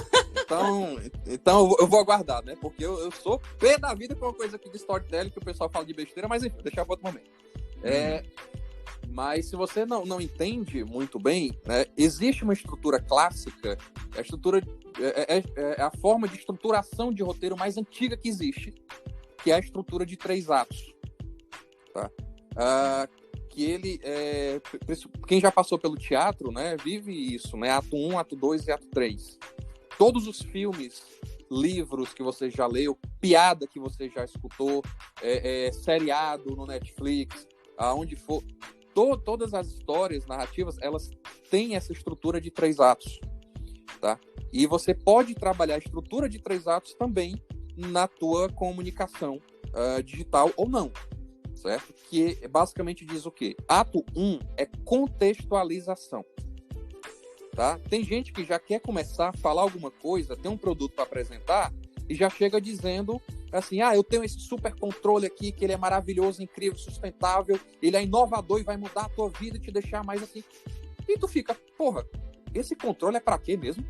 Então eu vou aguardar, né? Porque eu sou pé da vida com uma coisa aqui de storytelling que o pessoal fala de besteira, mas enfim, deixar para outro momento. Mas se você não entende muito bem, né, existe uma estrutura clássica, a estrutura é a forma de estruturação de roteiro mais antiga que existe, que é a estrutura de 3 atos. Tá? Que ele, quem já passou pelo teatro, né, vive isso, né? Ato 1, ato 2 e ato 3. Todos os filmes, livros que você já leu, piada que você já escutou, seriado no Netflix, aonde for, todas as histórias narrativas, elas têm essa estrutura de 3 atos, tá? E você pode trabalhar a estrutura de 3 atos também na tua comunicação digital ou não, certo? Que basicamente diz o quê? Ato 1 é contextualização, tá? Tem gente que já quer começar a falar alguma coisa, tem um produto para apresentar e já chega dizendo assim, eu tenho esse super controle aqui, que ele é maravilhoso, incrível, sustentável, ele é inovador e vai mudar a tua vida e te deixar mais assim. E tu fica, porra, esse controle é para quê mesmo?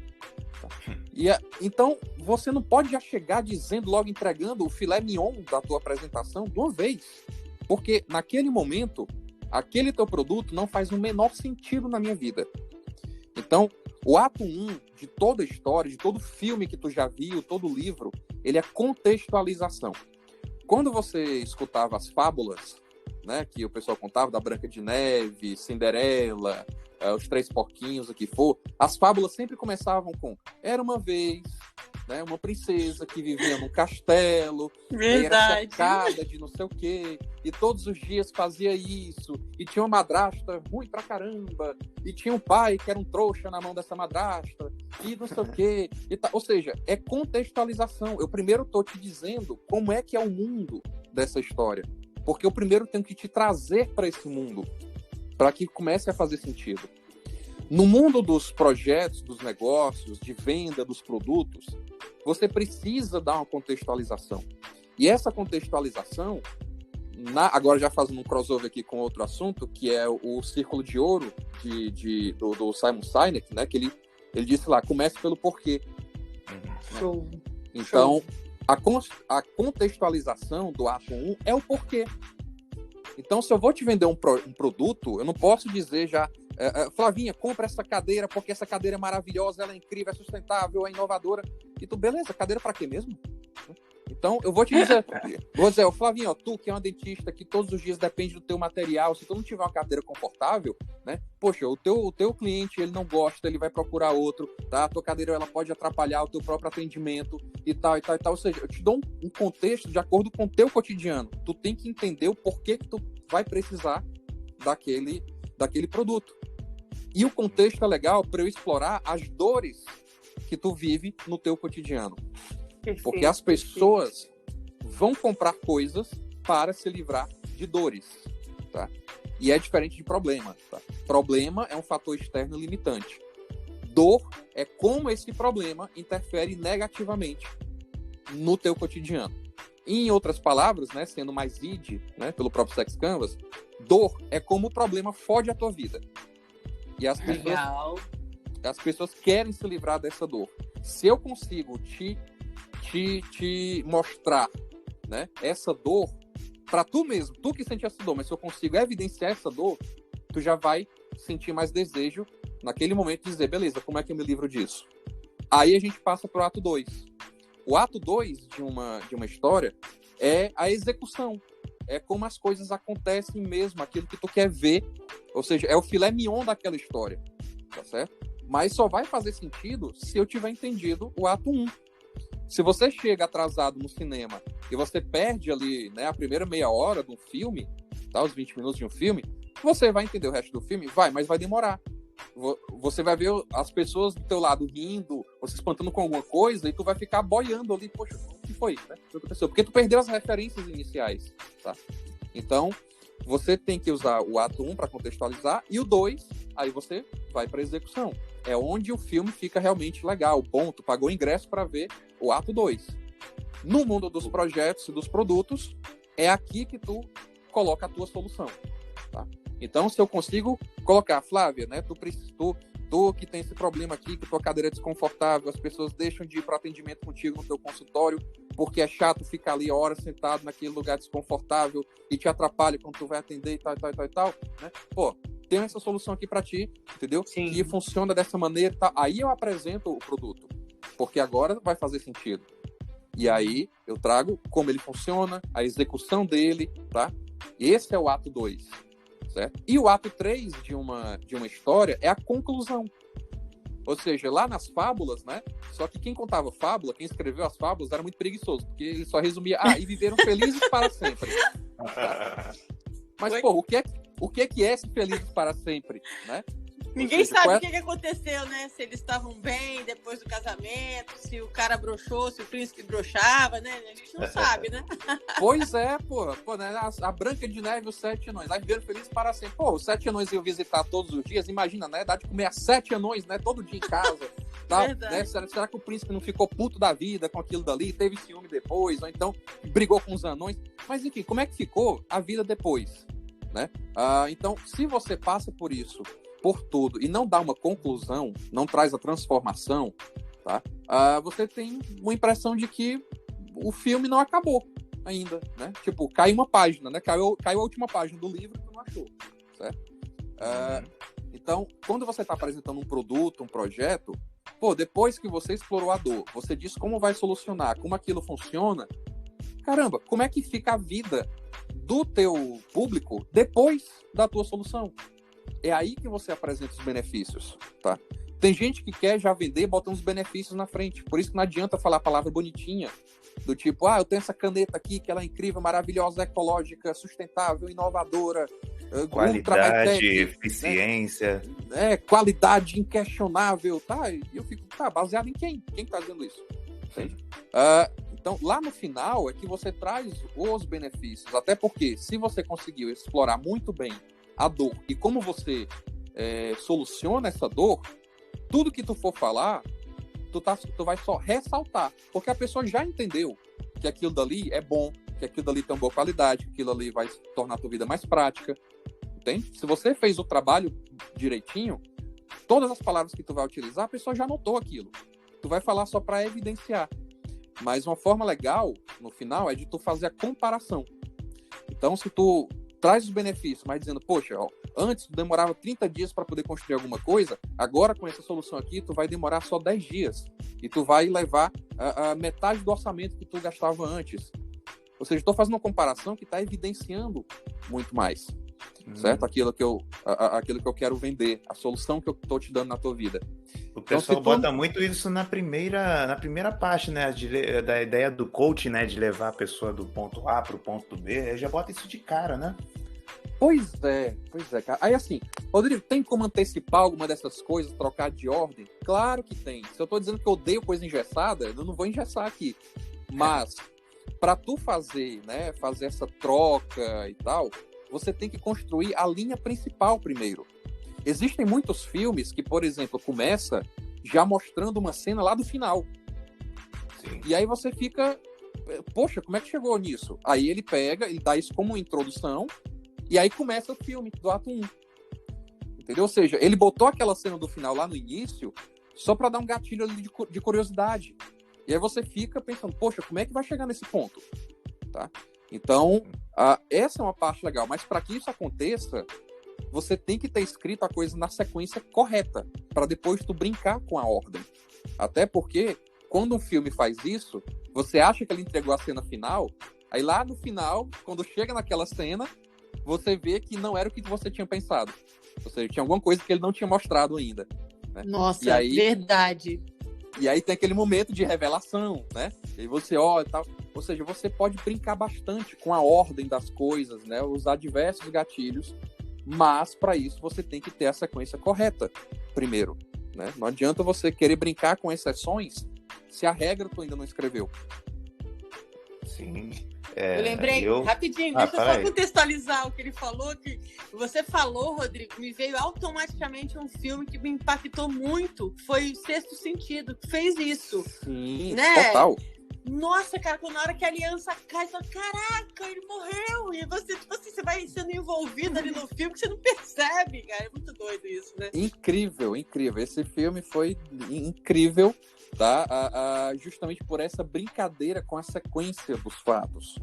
Então, você não pode já chegar dizendo, logo entregando o filé mignon da tua apresentação de uma vez. Porque naquele momento, aquele teu produto não faz o menor sentido na minha vida. Então, o ato 1 de toda a história, de todo filme que tu já viu, todo livro, ele é contextualização. Quando você escutava as fábulas, né, que o pessoal contava, da Branca de Neve, Cinderela, os 3 porquinhos, o que for, as fábulas sempre começavam com era uma vez, né, uma princesa que vivia num castelo, e era cercada de não sei o quê, e todos os dias fazia isso, e tinha uma madrasta ruim pra caramba, e tinha um pai que era um trouxa na mão dessa madrasta, e não sei o quê. Ou seja, é contextualização. Eu primeiro tô te dizendo como é que é o mundo dessa história, porque eu primeiro tenho que te trazer para esse mundo, para que comece a fazer sentido. No mundo dos projetos, dos negócios, de venda dos produtos, você precisa dar uma contextualização. E essa contextualização, agora já fazendo um crossover aqui com outro assunto, que é o Círculo de Ouro do Simon Sinek, né, que ele disse lá, comece pelo porquê. Show. Então, a contextualização do ato 1 é o porquê. Então, se eu vou te vender um produto, eu não posso dizer já, Flavinha, compra essa cadeira porque essa cadeira é maravilhosa, ela é incrível, é sustentável, é inovadora. E tu, beleza, cadeira para quê mesmo? Então, eu vou te dizer, Flavinha, ó, tu que é uma dentista que todos os dias depende do teu material, se tu não tiver uma cadeira confortável, né? Poxa, o teu cliente, ele não gosta, ele vai procurar outro, tá? A tua cadeira, ela pode atrapalhar o teu próprio atendimento e tal, e tal, e tal. Ou seja, eu te dou um contexto de acordo com o teu cotidiano. Tu tem que entender o porquê que tu vai precisar daquele produto. E o contexto é legal para eu explorar as dores que tu vive no teu cotidiano. Perfeito, porque as pessoas vão comprar coisas para se livrar de dores, tá? E é diferente de problema, tá? Problema é um fator externo limitante. Dor é como esse problema interfere negativamente no teu cotidiano. Em outras palavras, né, sendo mais id, né, pelo próprio Sex Canvas, dor é como o problema fode a tua vida. E as pessoas querem se livrar dessa dor. Se eu consigo te mostrar, né, essa dor para tu mesmo, tu que sente essa dor, mas se eu consigo evidenciar essa dor, tu já vai sentir mais desejo naquele momento de dizer, beleza, como é que eu me livro disso? Aí a gente passa pro ato 2. O ato 2 de uma história é a execução. É como as coisas acontecem mesmo, aquilo que tu quer ver, ou seja, é o filé mignon daquela história, tá certo? Mas só vai fazer sentido se eu tiver entendido o ato 1. Se você chega atrasado no cinema e você perde ali, né, a primeira meia hora do filme, tá, os 20 minutos de um filme, você vai entender o resto do filme? Vai, mas vai demorar. Você vai ver as pessoas do teu lado rindo, ou se espantando com alguma coisa, e tu vai ficar boiando ali, poxa, o que foi? Né? O que aconteceu? Porque tu perdeu as referências iniciais, tá? Então, você tem que usar o ato 1 para contextualizar, e o 2, aí você vai para execução. É onde o filme fica realmente legal, bom, tu pagou ingresso para ver o ato 2. No mundo dos projetos e dos produtos, é aqui que tu coloca a tua solução, tá? Então, se eu consigo colocar, Flávia, né, tu que tem esse problema aqui, que tua cadeira é desconfortável, as pessoas deixam de ir para atendimento contigo no teu consultório, porque é chato ficar ali horas sentado naquele lugar desconfortável e te atrapalha quando tu vai atender e tal, né? Pô, tem essa solução aqui para ti, entendeu? Sim. E funciona dessa maneira, tá? Aí eu apresento o produto, porque agora vai fazer sentido. E aí eu trago como ele funciona, a execução dele, tá? Esse é o ato 2. Certo? E o ato 3 de uma história é a conclusão. Ou seja, lá nas fábulas, né? Só que quem contava fábula, quem escreveu as fábulas, era muito preguiçoso, porque ele só resumia, e viveram felizes para sempre. Mas, pô, o que é esse felizes para sempre, né? Ninguém sabe o que aconteceu, né? Se eles estavam bem depois do casamento, se o cara broxou, se o príncipe broxava, né? A gente não sabe, né? Pois é, pô, né? A Branca de Neve e os 7 anões. Aí viveram felizes para sempre. Pô, os 7 anões iam visitar todos os dias. Imagina, né? Dá de comer a 7 anões, né? Todo dia em casa. Tal, né? Será que o príncipe não ficou puto da vida com aquilo dali? Teve ciúme depois? Ou então brigou com os anões? Mas, enfim, como é que ficou a vida depois? Né? Então, se você passa por isso, por tudo, e não dá uma conclusão, não traz a transformação, tá? Você tem uma impressão de que o filme não acabou ainda, né? Tipo, caiu uma página, né? Caiu a última página do livro que tu não achou, certo? Então, quando você está apresentando um produto, um projeto, pô, depois que você explorou a dor, você diz como vai solucionar, como aquilo funciona, caramba, como é que fica a vida do teu público depois da tua solução? É aí que você apresenta os benefícios, tá? Tem gente que quer já vender botando os benefícios na frente. Por isso que não adianta falar a palavra bonitinha, do tipo, eu tenho essa caneta aqui que ela é incrível, maravilhosa, ecológica, sustentável, inovadora, qualidade, eficiência. Né? Qualidade inquestionável, tá? E eu fico, baseado em quem? Quem tá dizendo isso? Entende? Então, lá no final é que você traz os benefícios. Até porque, se você conseguiu explorar muito bem a dor e como você soluciona essa dor, tudo que tu for falar, tu vai só ressaltar, porque a pessoa já entendeu que aquilo dali é bom, que aquilo dali tem uma boa qualidade, que aquilo ali vai tornar a tua vida mais prática, entende? Se você fez o trabalho direitinho, todas as palavras que tu vai utilizar, a pessoa já notou aquilo. Tu vai falar só para evidenciar. Mas uma forma legal, no final, é de tu fazer a comparação. Então, se tu traz os benefícios, mas dizendo, poxa, antes tu demorava 30 dias para poder construir alguma coisa, agora com essa solução aqui, tu vai demorar só 10 dias. E tu vai levar a metade do orçamento que tu gastava antes. Ou seja, estou fazendo uma comparação que está evidenciando muito mais. Certo? Aquilo que eu quero vender, a solução que eu estou te dando na tua vida. O pessoal bota muito isso na primeira parte, né, da ideia do coaching, né, de levar a pessoa do ponto A para o ponto B, já bota isso de cara, né? Pois é, cara. Aí assim, Rodrigo, tem como antecipar alguma dessas coisas, trocar de ordem? Claro que tem. Se eu estou dizendo que eu odeio coisa engessada, eu não vou engessar aqui. Mas, para tu fazer essa troca e tal, você tem que construir a linha principal primeiro. Existem muitos filmes que, por exemplo, começa já mostrando uma cena lá do final. Sim. E aí você fica, poxa, como é que chegou nisso? Aí ele dá isso como introdução, e aí começa o filme do ato 1. Entendeu? Ou seja, ele botou aquela cena do final lá no início só para dar um gatilho ali de curiosidade. E aí você fica pensando, poxa, como é que vai chegar nesse ponto? Tá? Então, essa é uma parte legal, mas para que isso aconteça, você tem que ter escrito a coisa na sequência correta, para depois tu brincar com a ordem. Até porque, quando um filme faz isso, você acha que ele entregou a cena final, aí lá no final, quando chega naquela cena, você vê que não era o que você tinha pensado. Ou seja, tinha alguma coisa que ele não tinha mostrado ainda. Né? Nossa, e aí, verdade. E aí tem aquele momento de revelação, né? E você olha e tal. Ou seja, você pode brincar bastante com a ordem das coisas, né? Usar diversos gatilhos, mas para isso você tem que ter a sequência correta primeiro, né? Não adianta você querer brincar com exceções se a regra tu ainda não escreveu. Sim. Eu lembrei, rapidinho, deixa eu só contextualizar o que ele falou, que você falou, Rodrigo, me veio automaticamente um filme que me impactou muito, foi Sexto Sentido, que fez isso. Sim, né? Total. Nossa, cara, quando na hora que a aliança cai, você fala, caraca, ele morreu! E você, tipo assim, você vai sendo envolvido ali no filme que você não percebe, cara. É muito doido isso, né? Incrível, incrível. Esse filme foi incrível, tá? Justamente por essa brincadeira com a sequência dos fatos,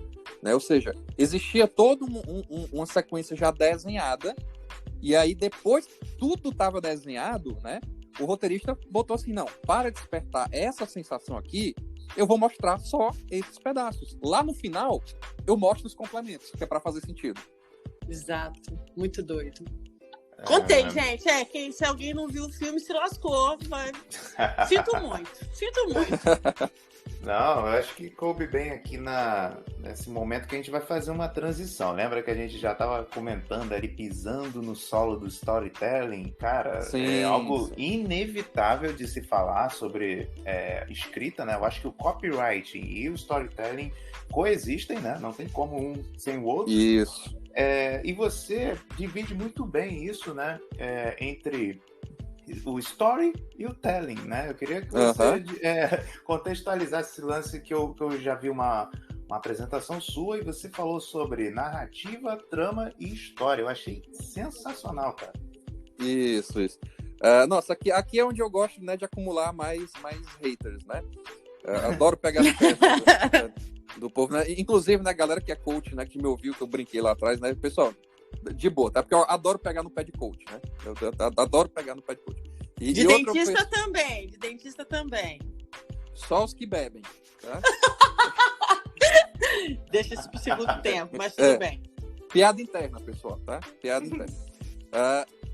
né? Ou seja, existia toda uma sequência já desenhada, e aí depois que tudo estava desenhado, né? O roteirista botou assim, não, para despertar essa sensação aqui, eu vou mostrar só esses pedaços. Lá no final, eu mostro os complementos, que é para fazer sentido. Exato. Muito doido. Contei, gente. Se alguém não viu o filme, se lascou. Mas... Sinto muito. Não, eu acho que coube bem aqui nesse momento que a gente vai fazer uma transição. Lembra que a gente já estava comentando ali, pisando no solo do storytelling? Cara, sim, é algo inevitável de se falar sobre escrita, né? Eu acho que o copywriting e o storytelling coexistem, né? Não tem como um sem o outro. Isso. E você divide muito bem isso, né? Entre o story e o telling, né? Eu queria que você contextualizasse esse lance que eu já vi uma apresentação sua e você falou sobre narrativa, trama e história. Eu achei sensacional, cara. Isso. Nossa, aqui é onde eu gosto, né, de acumular mais haters, né? Adoro pegar no pé do povo, né? Inclusive, né, galera que é coach, né, que me ouviu, que eu brinquei lá atrás, né? Pessoal, de boa, tá? Porque eu adoro pegar no pé de coach, né? Eu adoro pegar no pé de coach. De dentista também. Só os que bebem, tá? Deixa isso pro segundo tempo, mas tudo bem. Piada interna, pessoal, tá? Piada interna.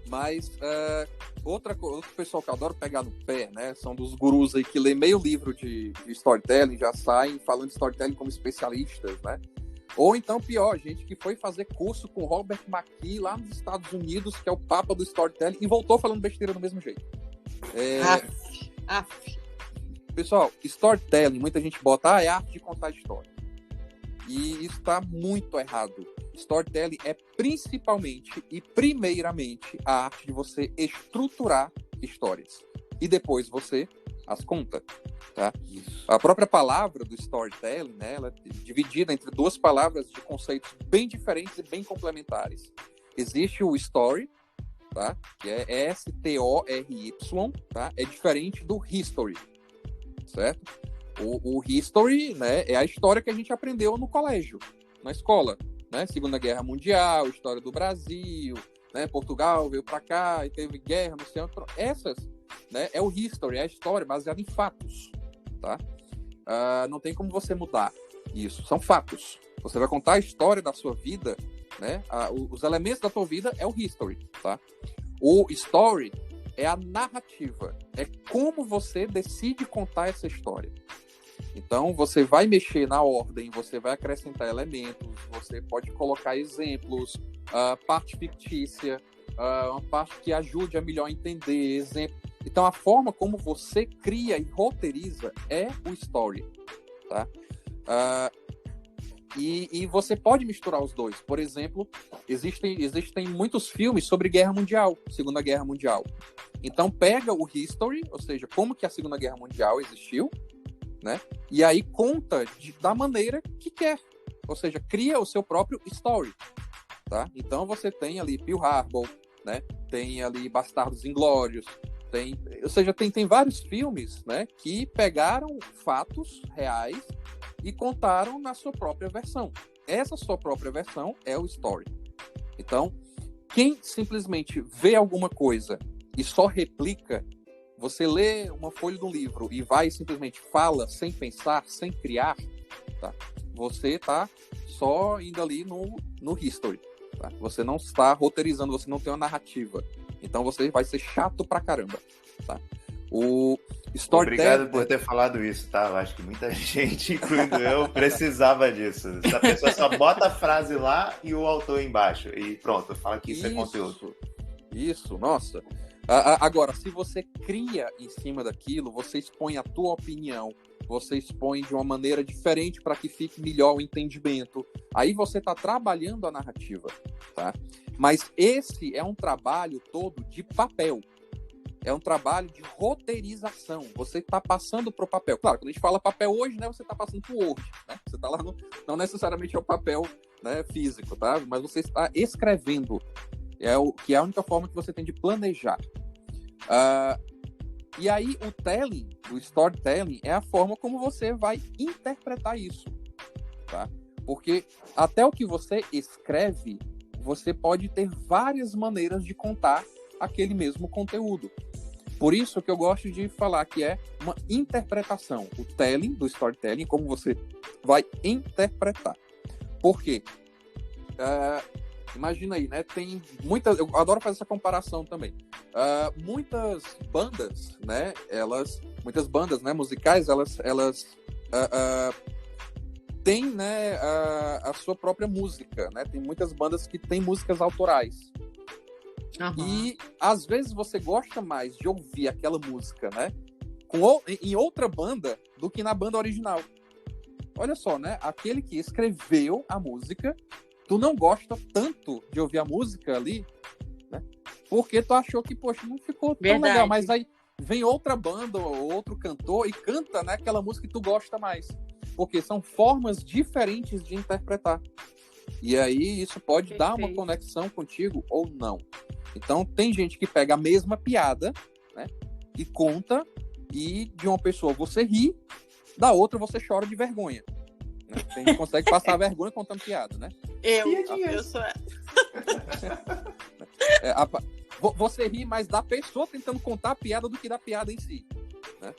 Mas outro pessoal que eu adoro pegar no pé, né? São dos gurus aí que lê meio livro de storytelling, já saem falando de storytelling como especialistas, né? Ou então, pior, gente que foi fazer curso com Robert McKee lá nos Estados Unidos, que é o papa do storytelling, e voltou falando besteira do mesmo jeito. Pessoal, storytelling, muita gente bota, é arte de contar história. E isso está muito errado. Storytelling é principalmente e primeiramente a arte de você estruturar histórias. E depois você as conta, tá? A própria palavra do storytelling, né, ela é dividida entre duas palavras de conceitos bem diferentes e bem complementares. Existe o story, tá? Que é S-T-O-R-Y, tá? É diferente do history, certo? O history, né, é a história que a gente aprendeu no colégio, na escola, né? Segunda Guerra Mundial, história do Brasil, né? Portugal veio para cá e teve guerra, não sei onde. Essas, né, é o history, é a história baseada em fatos, tá? Não tem como você mudar isso, são fatos. Você vai contar a história da sua vida, né? Os elementos da tua vida é o history, tá? O story é a narrativa, é como você decide contar essa história. Então, você vai mexer na ordem, você vai acrescentar elementos, você pode colocar exemplos, parte fictícia, uma parte que ajude a melhor entender, exemplo. Então, a forma como você cria e roteiriza é o story, tá? E você pode misturar os dois. Por exemplo, existem muitos filmes sobre Guerra Mundial, Segunda Guerra Mundial. Então, pega o history, ou seja, como que a Segunda Guerra Mundial existiu, né? E aí conta da maneira que quer. Ou seja, cria o seu próprio story, tá? Então, você tem ali Pearl Harbor, né? Tem ali Bastardos Inglórios, ou seja, tem vários filmes, né, que pegaram fatos reais e contaram na sua própria versão. Essa sua própria versão é o story. Então, quem simplesmente vê alguma coisa e só replica, você lê uma folha de um livro e vai e simplesmente fala sem pensar, sem criar, tá? Você está só indo ali no history. Tá? Você não está roteirizando, você não tem uma narrativa. Então você vai ser chato pra caramba. Tá? O storytelling... Obrigado por ter falado isso, tá? Eu acho que muita gente, incluindo eu, precisava disso. Essa pessoa só bota a frase lá e o autor embaixo. E pronto, fala que isso é conteúdo. Isso, nossa. Agora, se você cria em cima daquilo, você expõe a tua opinião, você expõe de uma maneira diferente para que fique melhor o entendimento. Aí você está trabalhando a narrativa, tá? Mas esse é um trabalho todo de papel. É um trabalho de roteirização. Você está passando para o papel. Claro, quando a gente fala papel hoje, né, você está passando para o Word, né? Você está lá não necessariamente é o papel, né, físico, tá? Mas você está escrevendo. Que é a única forma que você tem de planejar. E aí o telling, o storytelling, é a forma como você vai interpretar isso, tá? Porque até o que você escreve, você pode ter várias maneiras de contar aquele mesmo conteúdo. Por isso que eu gosto de falar que é uma interpretação. O telling, do storytelling, como você vai interpretar. Por quê? Imagina aí, né? Tem muitas... Eu adoro fazer essa comparação também. Muitas bandas, né? Muitas bandas, né, musicais, elas têm, né, a sua própria música, né? Tem muitas bandas que têm músicas autorais. Uhum. E às vezes você gosta mais de ouvir aquela música, né, em outra banda do que na banda original. Olha só, né? Aquele que escreveu a música, tu não gosta tanto de ouvir a música ali, né? Porque tu achou que, poxa, não ficou tão legal. Mas aí vem outra banda ou outro cantor e canta, né, aquela música que tu gosta mais. Porque são formas diferentes de interpretar. E aí isso pode dar uma conexão contigo ou não. Então tem gente que pega a mesma piada, né, e conta, e de uma pessoa você ri, da outra você chora de vergonha. Né? Tem gente que consegue passar vergonha contando piada, né? Eu sou... Você ri mais da pessoa tentando contar a piada do que da piada em si, né?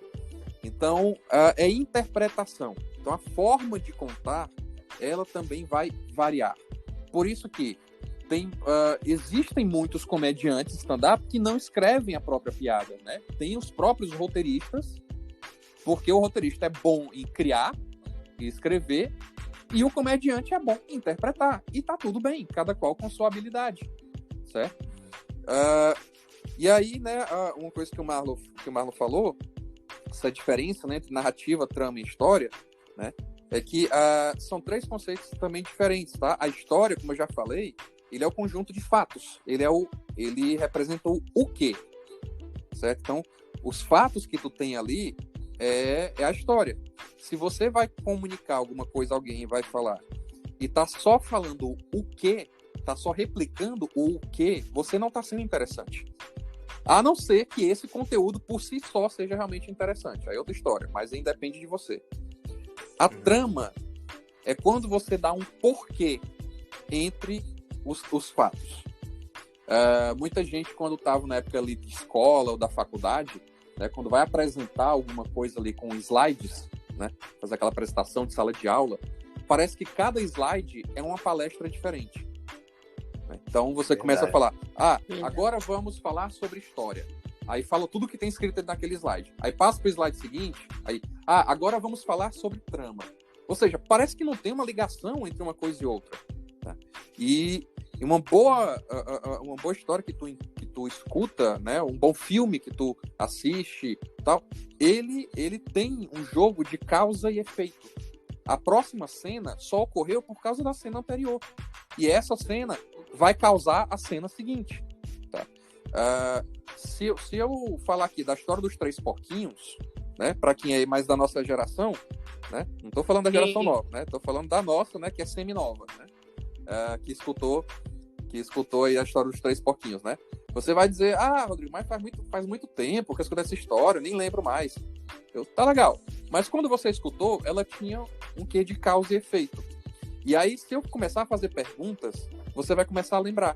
Então, é interpretação. Então, a forma de contar, ela também vai variar. Por isso que existem muitos comediantes stand-up que não escrevem a própria piada, né? Tem os próprios roteiristas, porque o roteirista é bom em criar e escrever, e o comediante é bom em interpretar. E tá tudo bem, cada qual com sua habilidade, certo? E aí, né, uma coisa que o Marlon falou, essa diferença, né, entre narrativa, trama e história, né, é que são três conceitos também diferentes, tá? A história, como eu já falei, ele é o conjunto de fatos. Ele representa o quê? Certo? Então, os fatos que tu tem ali é a história. Se você vai comunicar alguma coisa a alguém e vai falar e tá só falando o quê, tá só replicando o quê, você não tá sendo interessante. A não ser que esse conteúdo por si só seja realmente interessante. Aí é outra história, mas aí depende de você. A trama é quando você dá um porquê entre os fatos. Muita gente, quando estava na época ali de escola ou da faculdade, né, quando vai apresentar alguma coisa ali com slides, né, fazer aquela apresentação de sala de aula, parece que cada slide é uma palestra diferente. Então você começa a falar, agora vamos falar sobre história. Aí fala tudo que tem escrito naquele slide. Aí passa para o slide seguinte, aí, agora vamos falar sobre trama. Ou seja, parece que não tem uma ligação entre uma coisa e outra. Tá? E uma boa história que tu escuta, né, um bom filme que tu assiste, tal, ele tem um jogo de causa e efeito. A próxima cena só ocorreu por causa da cena anterior. E essa cena vai causar a cena seguinte. Tá? Se eu falar aqui da história dos Três Porquinhos, né, para quem é mais da nossa geração, né, não estou falando da geração nova, né, estou falando da nossa, né, que é semi-nova, né, que escutou aí a história dos Três Porquinhos, né? Você vai dizer, Rodrigo, mas faz muito tempo que eu escutei essa história, eu nem lembro mais. Tá legal. Mas quando você escutou, ela tinha um quê de causa e efeito. E aí, se eu começar a fazer perguntas, você vai começar a lembrar.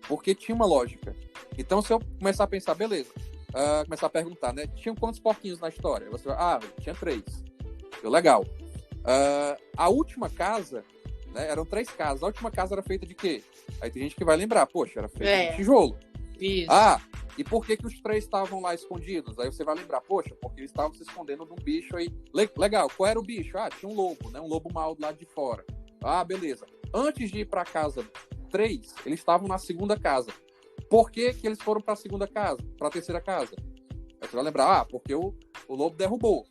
Porque tinha uma lógica. Então, se eu começar a pensar, beleza, começar a perguntar, né? Tinham quantos porquinhos na história? Você vai, tinha 3. Legal. A última casa, né, eram 3 casas. A última casa era feita de quê? Aí tem gente que vai lembrar, poxa, era feita de tijolo. Isso. E por que os 3 estavam lá escondidos? Aí você vai lembrar, poxa, porque eles estavam se escondendo de um bicho aí. Legal, qual era o bicho? Ah, tinha um lobo, né? Um lobo mau do lado de fora. Ah, beleza. Antes de ir para casa 3, eles estavam na segunda casa. Por que eles foram para a segunda casa? Para a terceira casa? Aí você vai lembrar, porque o lobo derrubou.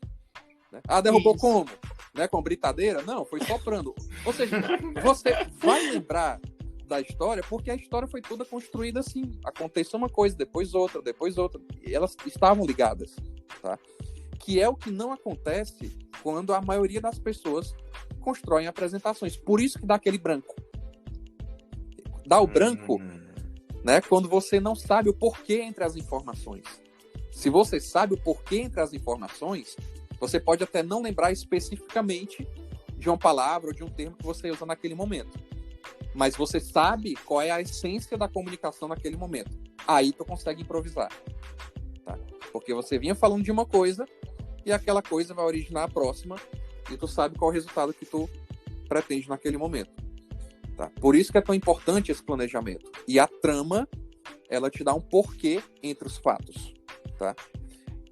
Né? Ah, derrubou Isso. como? Né? Com britadeira? Não, foi soprando. Ou seja, você vai lembrar da história porque a história foi toda construída assim. Aconteceu uma coisa, depois outra. E elas estavam ligadas. Tá? Que é o que não acontece quando a maioria das pessoas constroem apresentações. Por isso que dá aquele branco. Dá o branco, né? Quando você não sabe o porquê entre as informações. Se você sabe o porquê entre as informações, você pode até não lembrar especificamente de uma palavra ou de um termo que você usa naquele momento. Mas você sabe qual é a essência da comunicação naquele momento. Aí tu consegue improvisar. Tá? Porque você vinha falando de uma coisa e aquela coisa vai originar a próxima e tu sabe qual é o resultado que tu pretende naquele momento. Tá? Por isso que é tão importante esse planejamento. E a trama, ela te dá um porquê entre os fatos. Tá?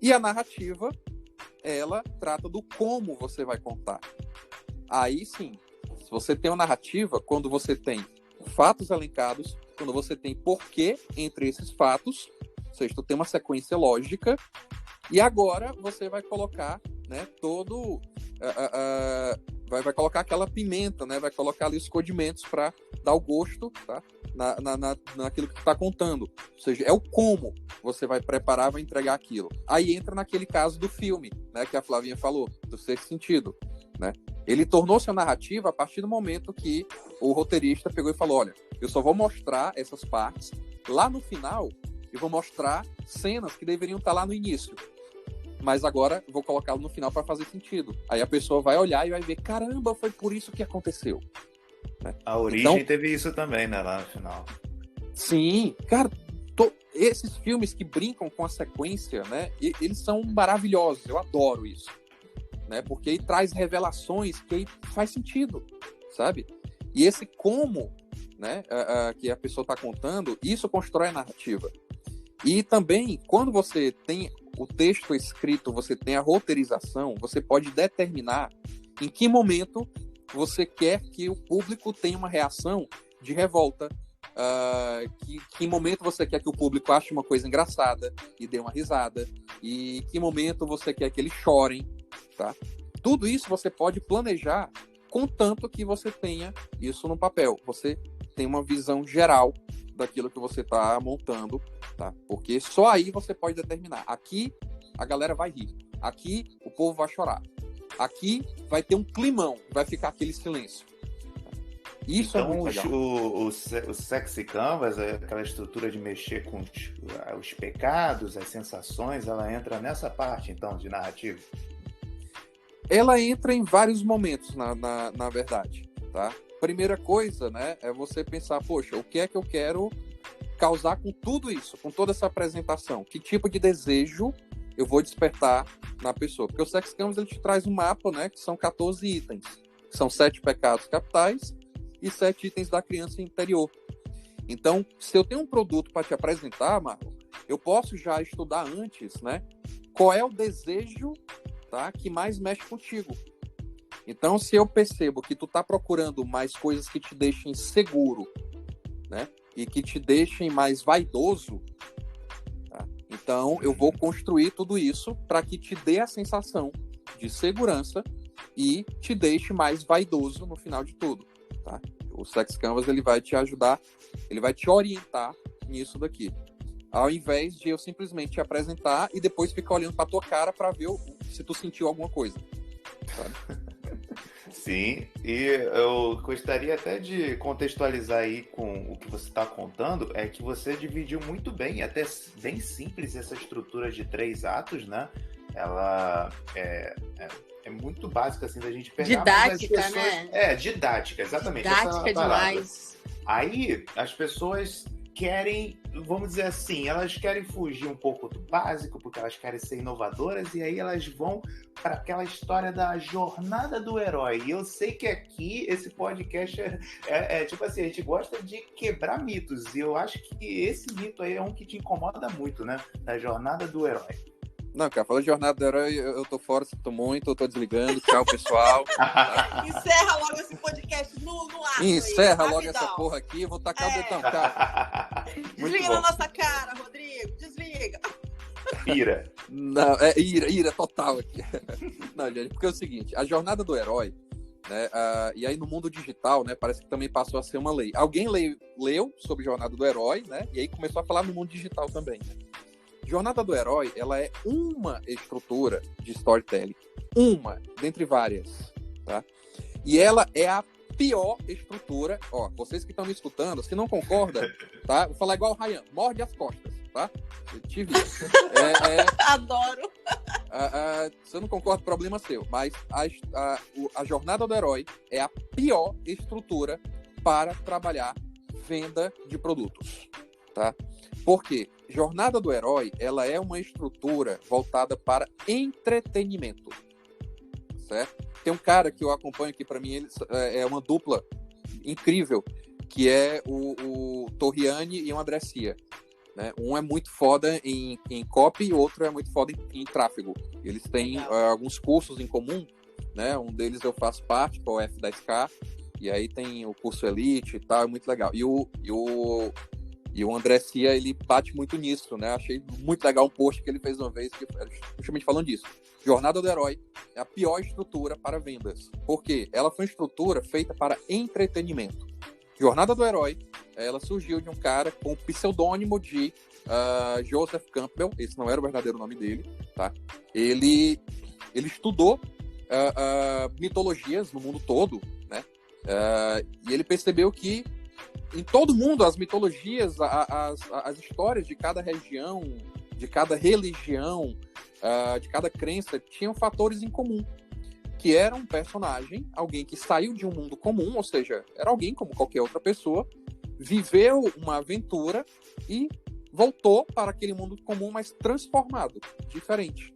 E a narrativa, ela trata do como você vai contar. Aí sim, se você tem uma narrativa, quando você tem fatos elencados, quando você tem porquê entre esses fatos, ou seja, tu tem uma sequência lógica, e agora você vai colocar, né, vai colocar aquela pimenta, né, vai colocar ali os condimentos para dar o gosto, tá, naquilo que tu tá contando. Ou seja, é o como você vai preparar, vai entregar aquilo. Aí entra naquele caso do filme, né, que a Flavinha falou, do Sexto Sentido, né? Ele tornou-se uma narrativa a partir do momento que o roteirista pegou e falou, olha, eu só vou mostrar essas partes, lá no final eu vou mostrar cenas que deveriam estar lá no início, mas agora eu vou colocá-lo no final para fazer sentido. Aí a pessoa vai olhar e vai ver, caramba, foi por isso que aconteceu. Né? A Origem teve isso também, né, lá no final. Sim, cara, esses filmes que brincam com a sequência, né, eles são maravilhosos, eu adoro isso. Né, porque aí traz revelações que aí faz sentido, sabe? E esse como, né, que a pessoa está contando, isso constrói a narrativa. E também, quando você tem o texto escrito, você tem a roteirização, você pode determinar em que momento você quer que o público tenha uma reação de revolta, que momento você quer que o público ache uma coisa engraçada e dê uma risada, e que momento você quer que eles chorem, tá? Tudo isso você pode planejar, contanto que você tenha isso no papel. Você tem uma visão geral daquilo que você está montando, tá? Porque só aí você pode determinar. Aqui a galera vai rir. Aqui o povo vai chorar. Aqui vai ter um climão, vai ficar aquele silêncio. Isso então, é muito legal. O Sexy Canvas, aquela estrutura de mexer com os pecados, as sensações, ela entra nessa parte, então, de narrativa? Ela entra em vários momentos, na verdade, tá? Primeira coisa, né, é você pensar, poxa, o que é que eu quero causar com tudo isso, com toda essa apresentação? Que tipo de desejo eu vou despertar na pessoa? Porque o Sex Canvas, ele te traz um mapa, né, que são 14 itens. São 7 pecados capitais e 7 itens da criança interior. Então, se eu tenho um produto para te apresentar, Marlon, eu posso já estudar antes, né, qual é o desejo, tá, que mais mexe contigo. Então, se eu percebo que tu tá procurando mais coisas que te deixem seguro, né, e que te deixem mais vaidoso, tá, então eu vou construir tudo isso para que te dê a sensação de segurança e te deixe mais vaidoso no final de tudo, tá? O Sex Canvas, ele vai te ajudar, ele vai te orientar nisso daqui. Ao invés de eu simplesmente te apresentar e depois ficar olhando pra tua cara para ver se tu sentiu alguma coisa, sabe? Sim, e eu gostaria até de contextualizar aí com o que você está contando, é que você dividiu muito bem, até bem simples essa estrutura de 3 atos, né? Ela é muito básica, assim, da gente pegar. Didática, mas as pessoas... né? Didática, exatamente. Didática demais. Aí, as pessoas querem, vamos dizer assim, elas querem fugir um pouco do básico, porque elas querem ser inovadoras, e aí elas vão para aquela história da jornada do herói. E eu sei que aqui, esse podcast tipo assim, a gente gosta de quebrar mitos, e eu acho que esse mito aí é um que te incomoda muito, né? Da jornada do herói. Não, cara, falando de jornada do herói, eu tô fora, sinto muito, eu tô desligando. Tchau, pessoal. Encerra logo esse podcast no ar. Encerra aí, logo essa porra aqui, eu vou tacar o dedão, tchau. Desliga na nossa cara, Rodrigo, desliga. Ira. Não, ira total aqui. Não, gente, porque é o seguinte, a jornada do herói, né, e aí no mundo digital, né, parece que também passou a ser uma lei. Alguém leu sobre jornada do herói, né, e aí começou a falar no mundo digital também, né? Jornada do Herói, ela é uma estrutura de storytelling. Uma, dentre várias, tá? E ela é a pior estrutura. Ó, vocês que estão me escutando, se não concordam, tá? Vou falar igual o Ryan, morde as costas, tá? Eu te vi. Adoro. Se eu não concordo, problema seu. Mas a Jornada do Herói é a pior estrutura para trabalhar venda de produtos, tá? Por quê? Jornada do Herói, ela é uma estrutura voltada para entretenimento, certo? Tem um cara que eu acompanho aqui, para mim, ele é uma dupla incrível, que é o Torriani e o André Cia, né? Um é muito foda em copy e o outro é muito foda em tráfego. Eles têm alguns cursos em comum, né? Um deles eu faço parte, que é o F10K, e aí tem o curso Elite e tal, é muito legal. E o André Cia, ele bate muito nisso, né? Achei muito legal um post que ele fez uma vez, que justamente falando disso. Jornada do Herói é a pior estrutura para vendas. Por quê? Ela foi uma estrutura feita para entretenimento. Jornada do Herói, ela surgiu de um cara com o pseudônimo de Joseph Campbell. Esse não era o verdadeiro nome dele, tá? Ele estudou mitologias no mundo todo, né? E ele percebeu que em todo mundo, as mitologias, as histórias de cada região, de cada religião, de cada crença, tinham fatores em comum, que era um personagem, alguém que saiu de um mundo comum, ou seja, era alguém como qualquer outra pessoa, viveu uma aventura e voltou para aquele mundo comum, mas transformado, diferente.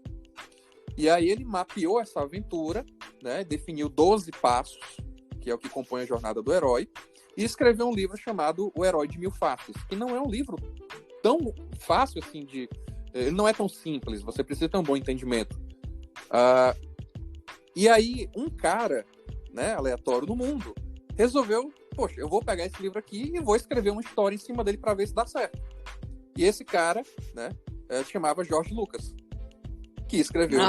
E aí ele mapeou essa aventura, né, definiu 12 passos, que é o que compõe a Jornada do Herói, e escreveu um livro chamado O Herói de Mil Faces, que não é um livro tão fácil assim de... Ele não é tão simples, você precisa ter um bom entendimento. E aí, um cara, né, aleatório do mundo, resolveu, poxa, eu vou pegar esse livro aqui e vou escrever uma história em cima dele para ver se dá certo. E esse cara, né, chamava George Lucas, que escreveu...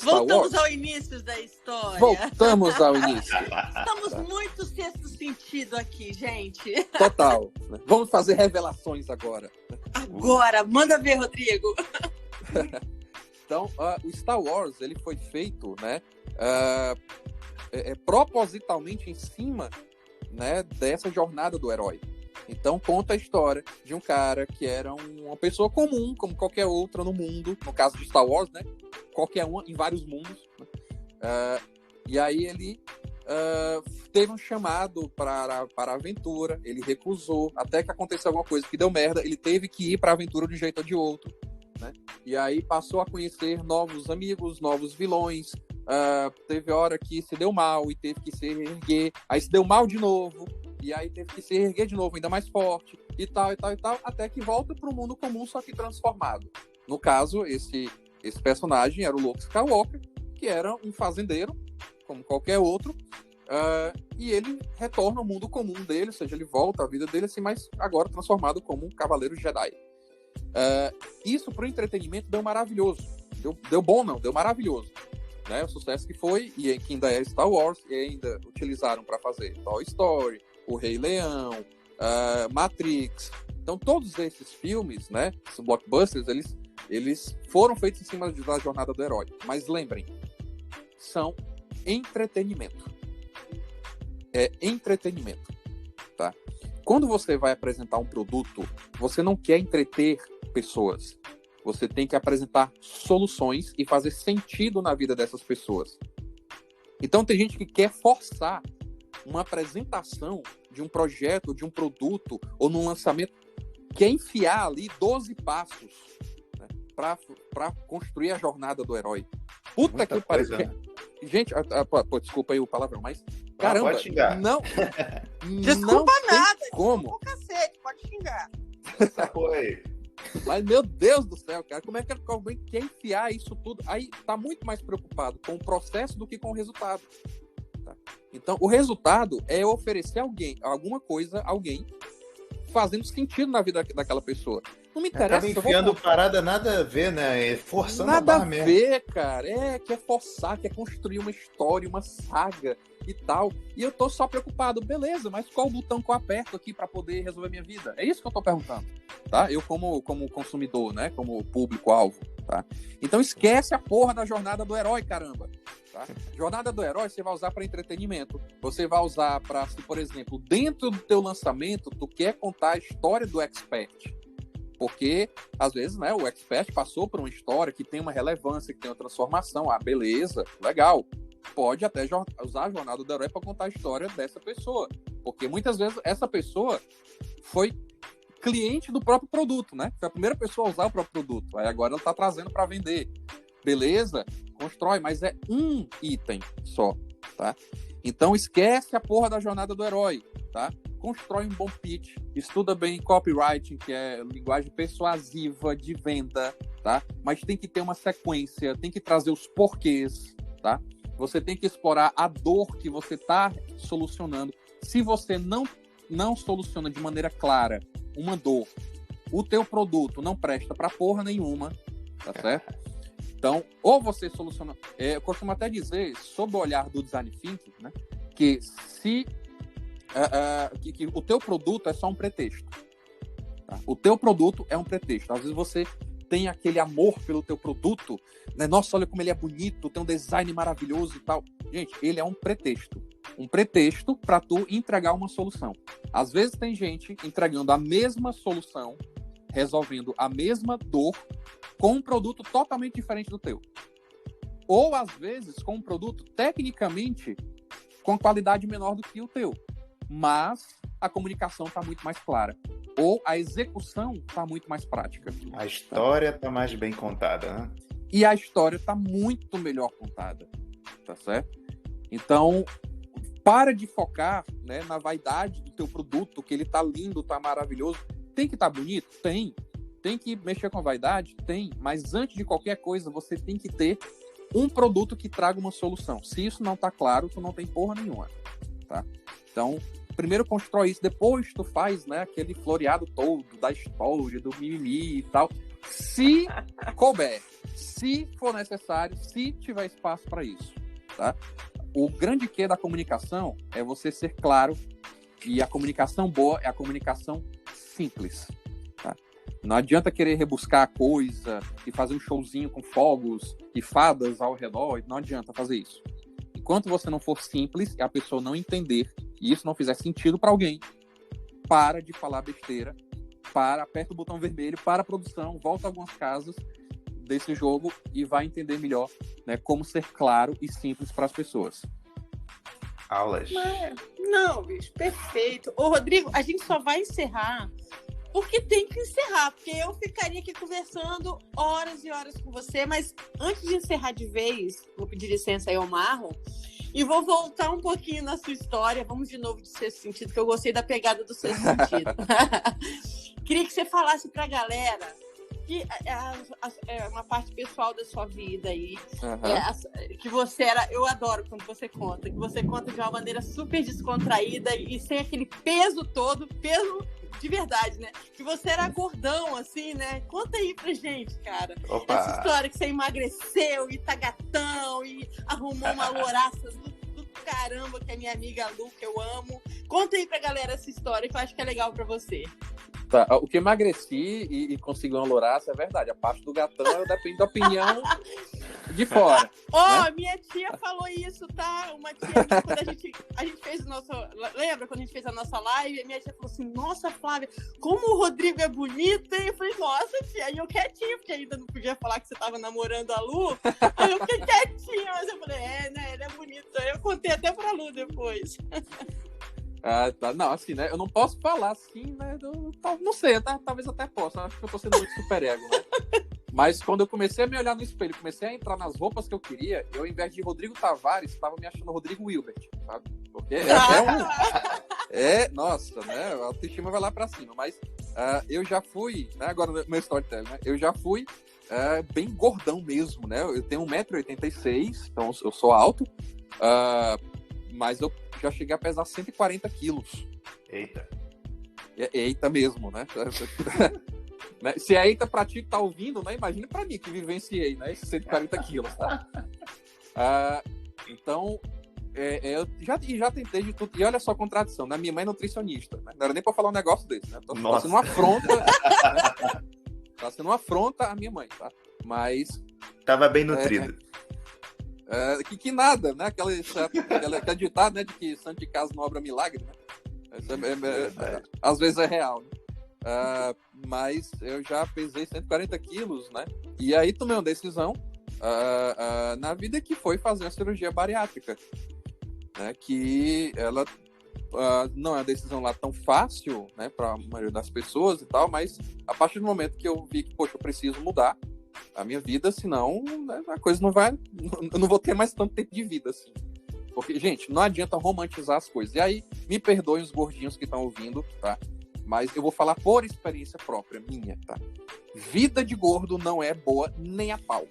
Voltamos ao início da história. Voltamos ao início. Estamos muito sexto sentido aqui, gente. Total. Vamos fazer revelações agora. Agora, manda ver, Rodrigo. Então, o Star Wars, ele foi feito, né, propositalmente em cima, né, dessa jornada do herói. Então, conta a história de um cara que era uma pessoa comum, como qualquer outra no mundo, no caso de Star Wars, né? Qualquer uma em vários mundos. E aí ele teve um chamado para a aventura, ele recusou, até que aconteceu alguma coisa que deu merda, ele teve que ir para a aventura de um jeito ou de outro, né? E aí passou a conhecer novos amigos, novos vilões, teve hora que se deu mal e teve que se erguer, aí se deu mal de novo, e aí teve que se erguer de novo, ainda mais forte, e tal, até que volta para o mundo comum, só que transformado. No caso, esse personagem era o Luke Skywalker, que era um fazendeiro, como qualquer outro, e ele retorna ao mundo comum dele, ou seja, ele volta à vida dele, assim, mas agora transformado como um cavaleiro Jedi. Isso para o entretenimento deu maravilhoso. Deu bom, não, deu maravilhoso. Né? O sucesso que foi, e que ainda é Star Wars, e ainda utilizaram para fazer Toy Story, O Rei Leão, Matrix. Então, todos esses filmes, né, esses blockbusters, eles foram feitos em cima da jornada do herói. Mas lembrem, são entretenimento. É entretenimento, tá? Quando você vai apresentar um produto, você não quer entreter pessoas. Você tem que apresentar soluções e fazer sentido na vida dessas pessoas. Então tem gente que quer forçar uma apresentação de um projeto, de um produto, ou num lançamento, que é enfiar ali 12 passos, né, para construir a jornada do herói. Puta Muita que pariu. coisa, né? Gente, desculpa aí o palavrão, mas caramba, pode xingar. não Desculpa tem nada, como. desculpa o cacete, pode xingar. Foi. Mas, meu Deus do céu, cara, como é que alguém quer enfiar isso tudo? Aí tá muito mais preocupado com o processo do que com o resultado. Tá? Então, o resultado é oferecer alguma coisa, alguém, fazendo sentido na vida daquela pessoa. Não me interessa. Acaba enfiando parada nada a ver, né? Forçando nada a barra a mesmo. ver, cara. Quer forçar, quer construir uma história, uma saga e tal. E eu tô só preocupado. Beleza, mas qual o botão que eu aperto aqui para poder resolver minha vida? É isso que eu tô perguntando, tá? Eu como consumidor, né? Como público-alvo, tá? Então esquece a porra da jornada do herói, caramba. Tá? Jornada do herói você vai usar para entretenimento. Você vai usar para, se por exemplo, dentro do teu lançamento, tu quer contar a história do expert. Porque, às vezes, né, o expert passou por uma história que tem uma relevância, que tem uma transformação. Ah, beleza, legal. Pode até usar a jornada do herói para contar a história dessa pessoa. Porque muitas vezes essa pessoa foi cliente do próprio produto, né? Foi a primeira pessoa a usar o próprio produto. Aí agora ela está trazendo para vender. Beleza, constrói, mas é um item só, tá? Então esquece a porra da jornada do herói, tá? Constrói um bom pitch, estuda bem copywriting, que é linguagem persuasiva de venda, tá? Mas tem que ter uma sequência, tem que trazer os porquês, tá? Você tem que explorar a dor que você está solucionando. Se você não soluciona de maneira clara uma dor, o teu produto não presta pra porra nenhuma, tá certo? Então, ou você soluciona... eu costumo até dizer, sob o olhar do design thinking, né, que se que o teu produto é só um pretexto. Tá? O teu produto é um pretexto. Às vezes você tem aquele amor pelo teu produto, né? Nossa, olha como ele é bonito, tem um design maravilhoso e tal. Gente, ele é um pretexto. Um pretexto para tu entregar uma solução. Às vezes tem gente entregando a mesma solução, resolvendo a mesma dor, com um produto totalmente diferente do teu. Ou, às vezes, com um produto tecnicamente com qualidade menor do que o teu. Mas a comunicação está muito mais clara. Ou a execução está muito mais prática. A história está mais bem contada, né? E a história está muito melhor contada. Tá certo? Então, para de focar, né, na vaidade do teu produto, que ele tá lindo, tá maravilhoso. Tem que estar bonito? Tem. Tem que mexer com a vaidade? Tem. Mas antes de qualquer coisa, você tem que ter um produto que traga uma solução. Se isso não tá claro, tu não tem porra nenhuma. Tá? Então, primeiro constrói isso, depois tu faz, né, aquele floreado todo da história, do mimimi e tal. Se couber, se for necessário, se tiver espaço para isso. Tá? O grande quê da comunicação é você ser claro, e a comunicação boa é a comunicação simples. Tá? Não adianta querer rebuscar a coisa e fazer um showzinho com fogos e fadas ao redor, não adianta fazer isso. Enquanto você não for simples e a pessoa não entender e isso não fizer sentido para alguém, para de falar besteira, aperta o botão vermelho, para a produção, volta algumas casas desse jogo e vai entender melhor, né, como ser claro e simples para as pessoas. Aulas. Não, bicho, perfeito. Ô, Rodrigo, a gente só vai encerrar porque tem que encerrar, porque eu ficaria aqui conversando horas e horas com você, mas antes de encerrar de vez, vou pedir licença aí ao Marlon e vou voltar um pouquinho na sua história. Vamos de novo de Sexto Sentido, que eu gostei da pegada do Sexto Sentido. Queria que você falasse pra galera que é uma parte pessoal da sua vida aí, que você era... Eu adoro quando você conta, que você conta de uma maneira super descontraída e sem aquele peso todo, peso de verdade, né? Que você era gordão, assim, né? Conta aí pra gente, cara. Opa. Essa história que você emagreceu e tá gatão e arrumou uma louraça do caramba, que é minha amiga Lu, que eu amo. Conta aí pra galera essa história que eu acho que é legal pra você. Tá, o que emagreci e consegui uma louraça é verdade. A parte do gatão depende da opinião de fora. Né? Minha tia falou isso, tá? Uma tia, quando a gente fez o nosso... Lembra quando a gente fez a nossa live? A minha tia falou assim, nossa, Flávia, como o Rodrigo é bonito. E eu falei, nossa, tia. E eu quietinha, porque ainda não podia falar que você tava namorando a Lu. Aí eu fiquei quietinha, mas eu falei, né? Ele é bonito. Aí eu contei até pra Lu depois. Tá. Não, assim, né? Eu não posso falar assim, né? Não sei, talvez até possa. Acho que eu tô sendo muito super ego, né? Mas quando eu comecei a me olhar no espelho, comecei a entrar nas roupas que eu queria, eu, ao invés de Rodrigo Tavares, estava me achando Rodrigo Wilbert, sabe? Porque nossa, né? A autoestima vai lá pra cima. Mas eu já fui, né? Agora no meu storytelling, né? Eu já fui bem gordão mesmo, né? Eu tenho 1,86 m, então eu sou alto, mas eu já cheguei a pesar 140 quilos. Eita. Eita mesmo, né? Se a Eita pra ti tá ouvindo, né? Imagina pra mim que vivenciei, né? Esses 140 quilos, tá? Então, eu já tentei de tudo. E olha só a contradição, né? Minha mãe é nutricionista, né? Não era nem pra falar um negócio desse, né? Tá sendo uma afronta. Né? Tá sendo uma afronta à minha mãe, tá? Mas... Tava bem nutrida. Que nada, né? Aquele ditado, né? De que santo de casa não obra milagre, né? Às vezes é real, né? Mas eu já pesei 140 quilos, né? E aí tomei uma decisão na vida que foi fazer uma cirurgia bariátrica, né? Que ela não é uma decisão lá tão fácil, né? Para a maioria das pessoas e tal, mas a partir do momento que eu vi que, poxa, eu preciso mudar a minha vida, senão, né, a coisa não vai... Eu não vou ter mais tanto tempo de vida, assim. Porque, gente, não adianta romantizar as coisas. E aí, me perdoem os gordinhos que estão ouvindo, tá? Mas eu vou falar por experiência própria, minha, tá? Vida de gordo não é boa nem a pau.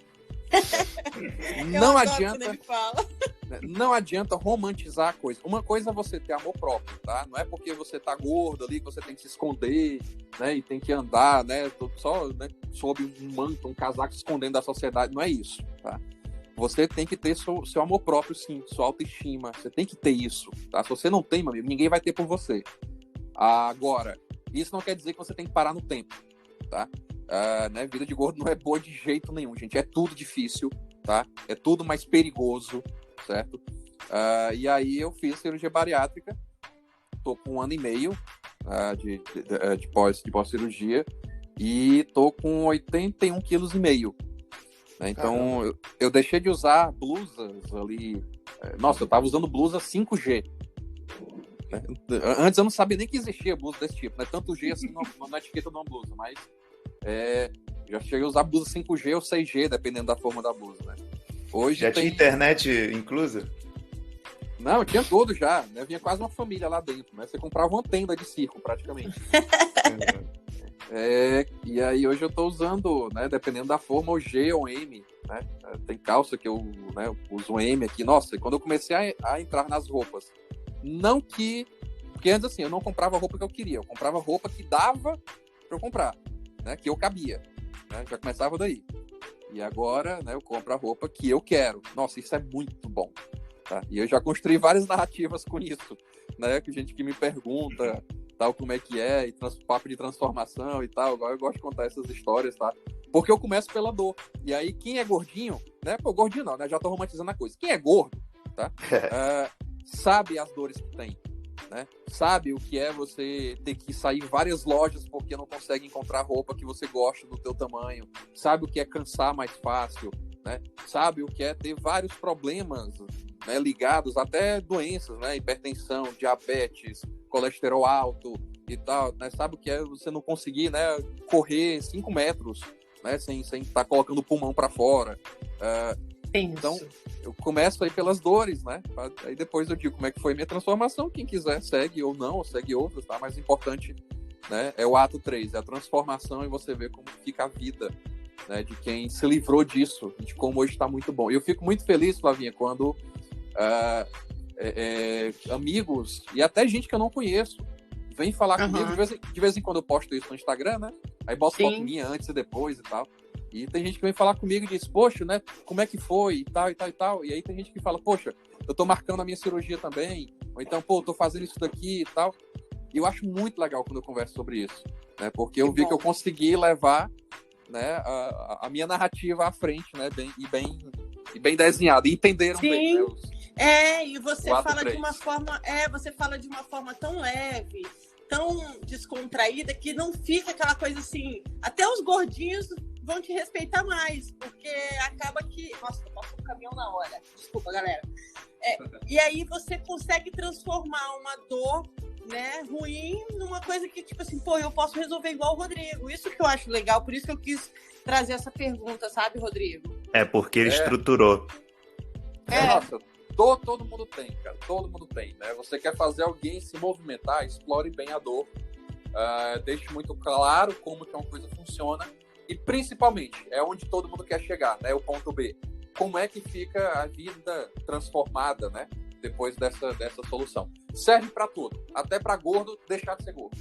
Não adianta romantizar a coisa. Uma coisa é você ter amor próprio, tá? Não é porque você tá gordo ali que você tem que se esconder, né? E tem que andar, né? Só, né, sob um manto, um casaco, se escondendo da sociedade. Não é isso, tá? Você tem que ter seu amor próprio, sim, sua autoestima. Você tem que ter isso, tá? Se você não tem, meu amigo, ninguém vai ter por você. Agora, isso não quer dizer que você tem que parar no tempo, tá? Né? Vida de gordo não é boa de jeito nenhum, gente. É tudo difícil, tá? É tudo mais perigoso, certo? E aí eu fiz cirurgia bariátrica. Tô com 1 ano e meio de pós-cirurgia e tô com 81,5 quilos. Né? Então, eu deixei de usar blusas ali. Nossa, eu tava usando blusa 5G. Né? Antes eu não sabia nem que existia blusa desse tipo, né? Tanto G assim na etiqueta de uma blusa, mas já cheguei a usar blusa 5G ou 6G, dependendo da forma da blusa, né? Hoje já tinha internet inclusa? Não, tinha tudo já, né? Vinha quase uma família lá dentro, né? Você comprava uma tenda de circo, praticamente. E aí hoje eu tô usando, né? Dependendo da forma, o G ou M, né? Tem calça que eu uso um M aqui. Nossa, quando eu comecei a entrar nas roupas, porque antes assim, eu não comprava a roupa que eu queria, eu comprava roupa que dava pra eu comprar, né? Que eu cabia, né? Já começava daí. E agora, né, eu compro a roupa que eu quero. Nossa, isso é muito bom, tá? E eu já construí várias narrativas com isso, né? Que gente que me pergunta, tal, como é que é, e papo de transformação e tal. Agora eu gosto de contar essas histórias, tá? Porque eu começo pela dor. E aí, quem é gordinho, né? Pô, gordinho não, né? Já tô romantizando a coisa. Quem é gordo, tá? Sabe as dores que tem, né? Sabe o que é você ter que sair em várias lojas porque não consegue encontrar roupa que você gosta do teu tamanho. Sabe o que é cansar mais fácil, né? Sabe o que é ter vários problemas, né, ligados até doenças, né? Hipertensão, diabetes, colesterol alto e tal, né? Sabe o que é você não conseguir, né, correr 5 metros, né, sem estar colocando o pulmão para fora. Então, eu começo aí pelas dores, né? Aí depois eu digo como é que foi minha transformação. Quem quiser segue ou não, ou segue outras, tá? Mas o importante, né, é o ato 3, é a transformação, e você vê como fica a vida, né, de quem se livrou disso, de como hoje está muito bom. E eu fico muito feliz, Flavinha, quando amigos e até gente que eu não conheço vem falar comigo. De vez em quando eu posto isso no Instagram, né? Aí boto foto minha antes e depois e tal. E tem gente que vem falar comigo e diz, poxa, né, como é que foi e tal, e tal, e tal. E aí tem gente que fala, poxa, eu tô marcando a minha cirurgia também. Ou então, pô, eu tô fazendo isso daqui e tal. E eu acho muito legal quando eu converso sobre isso, né? Porque eu vi que eu consegui levar, né, a minha narrativa à frente, né? Bem desenhada. E entenderam bem, né? E você fala de uma forma... você fala de uma forma tão leve, tão descontraída, que não fica aquela coisa assim... Até os gordinhos vão te respeitar mais, porque acaba que... Nossa, eu passo um caminhão na hora. Desculpa, galera. E aí você consegue transformar uma dor né, ruim numa coisa que, tipo assim, pô, eu posso resolver igual o Rodrigo. Isso que eu acho legal, por isso que eu quis trazer essa pergunta, sabe, Rodrigo? É porque ele estruturou. Nossa, todo mundo tem, cara. Todo mundo tem, né? Você quer fazer alguém se movimentar, explore bem a dor. Deixe muito claro como que uma coisa funciona. E, principalmente, é onde todo mundo quer chegar, né? O ponto B. Como é que fica a vida transformada, né? Depois dessa solução. Serve para tudo. Até para gordo deixar de ser gordo.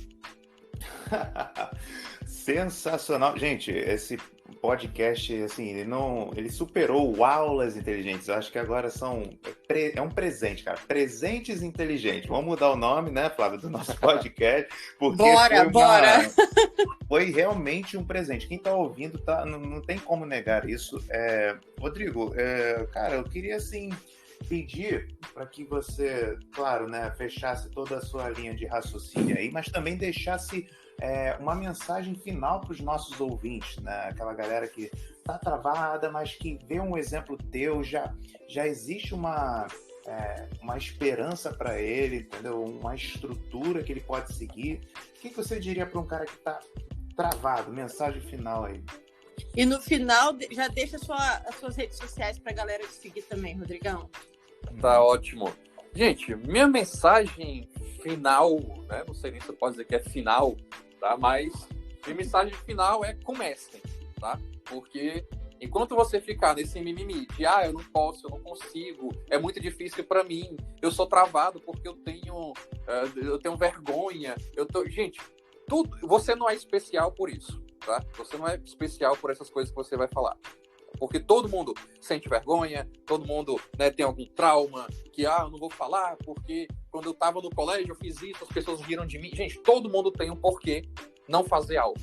Sensacional. Gente, esse podcast, assim, ele superou o Aulas Inteligentes. Eu acho que agora é um presente, cara. Presentes inteligentes. Vamos mudar o nome, né, Flávia, do nosso podcast. Porque bora! Foi realmente um presente. Quem tá ouvindo, não tem como negar isso. Rodrigo, cara, eu queria, assim, pedir para que você, claro, né, fechasse toda a sua linha de raciocínio aí, mas também deixasse uma mensagem final para os nossos ouvintes, né? Aquela galera que tá travada, mas que vê um exemplo teu, já existe uma esperança para ele, entendeu? Uma estrutura que ele pode seguir. O que você diria para um cara que tá travado? Mensagem final aí. E no final, já deixa as suas redes sociais para a galera te seguir também, Rodrigão. Tá ótimo. Gente, minha mensagem final, né? Não sei nem se eu posso dizer que é final, tá? Mas minha mensagem final é comecem, tá? Porque enquanto você ficar nesse mimimi de eu não posso, eu não consigo, é muito difícil para mim, eu sou travado porque eu tenho vergonha, gente, você não é especial por isso, tá? Você não é especial por essas coisas que você vai falar. Porque todo mundo sente vergonha, todo mundo, né, tem algum trauma, que eu não vou falar porque quando eu estava no colégio eu fiz isso, as pessoas riram de mim. Gente, todo mundo tem um porquê não fazer algo.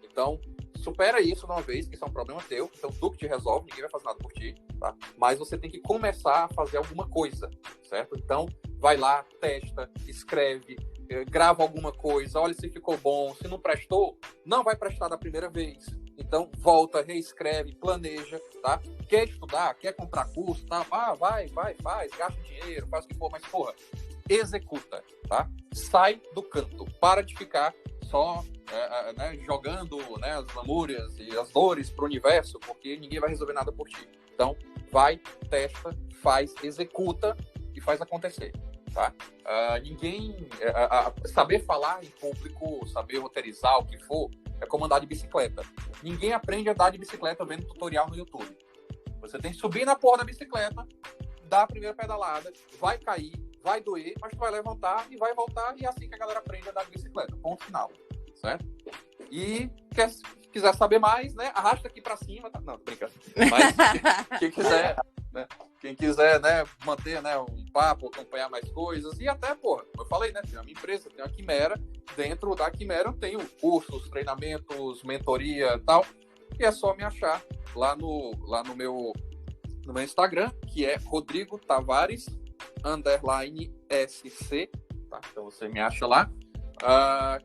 Então, supera isso de uma vez, que isso é um problema teu, então tu que te resolve, ninguém vai fazer nada por ti, tá? Mas você tem que começar a fazer alguma coisa, certo? Então, vai lá, testa, escreve, grava alguma coisa, olha se ficou bom, se não prestou, não vai prestar da primeira vez. Então, volta, reescreve, planeja, tá? Quer estudar, quer comprar curso, tá? Vai, faz, gasta dinheiro, faz o que for, mas, porra, executa, tá? Sai do canto, para de ficar só né, jogando, né, as lamúrias e as dores pro universo, porque ninguém vai resolver nada por ti. Então, vai, testa, faz, executa e faz acontecer, tá? Saber falar em público, saber roteirizar, o que for, é como andar de bicicleta. Ninguém aprende a andar de bicicleta vendo tutorial no YouTube. Você tem que subir na porra da bicicleta, dar a primeira pedalada, vai cair, vai doer, mas tu vai levantar e vai voltar, e é assim que a galera aprende a andar de bicicleta. Ponto final, certo? E quiser saber mais, né, arrasta aqui pra cima, tá? Não, tô brincando. Mas quem quiser, né, manter, né, um papo, acompanhar mais coisas, e até, porra, como eu falei, né, tem uma minha empresa, tem a Quimera, dentro da Quimera eu tenho cursos, treinamentos, mentoria e tal, e é só me achar lá no meu Instagram, que é Rodrigo Tavares _SC, tá? Então você me acha lá.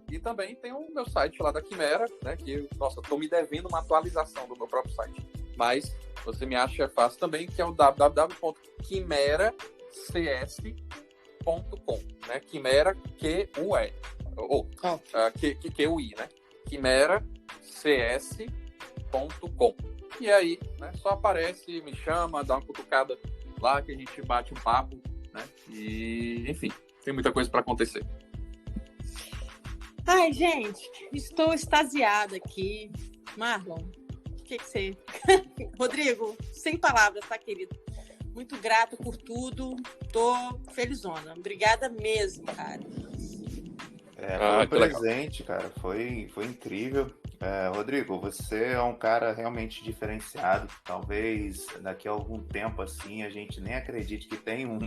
E também tem o meu site lá da Quimera, né? Que, nossa, tô me devendo uma atualização do meu próprio site. Mas você me acha fácil também, que é o www.quimeracs.com, né? Quimera, Q-U-E. Q-U-I, né? quimeracs.com. E aí, né? Só aparece, me chama, dá uma cutucada lá que a gente bate um papo, né? E, enfim, tem muita coisa para acontecer. Ai, gente, estou extasiada aqui. Marlon, o que você... Rodrigo, sem palavras, tá, querido? Muito grato por tudo. Tô felizona. Obrigada mesmo, cara. Foi um presente, cara. Foi incrível. Rodrigo, você é um cara realmente diferenciado. Talvez daqui a algum tempo, assim, a gente nem acredite que tem um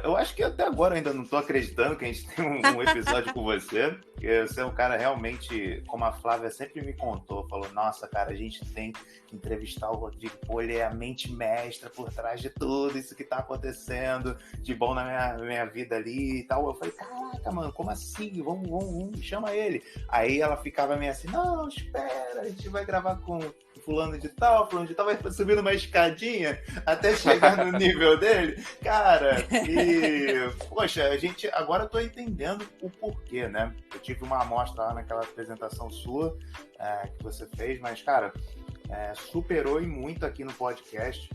eu acho que até agora ainda não estou acreditando que a gente tem um episódio com você. Porque você é um cara realmente, como a Flávia sempre me contou, falou, nossa, cara, a gente tem que entrevistar o Rodrigo, pô, ele é a mente mestra por trás de tudo isso que tá acontecendo, de bom na minha vida ali e tal. Eu falei, caraca, mano, como assim? Vamos, chama ele. Aí ela ficava meio assim, não, espera, a gente vai gravar com fulano de tal, vai subindo uma escadinha até chegar no nível dele. Cara, E, poxa, agora eu tô entendendo o porquê, né? Eu tive uma amostra lá naquela apresentação sua que você fez, mas, cara, superou e muito aqui no podcast.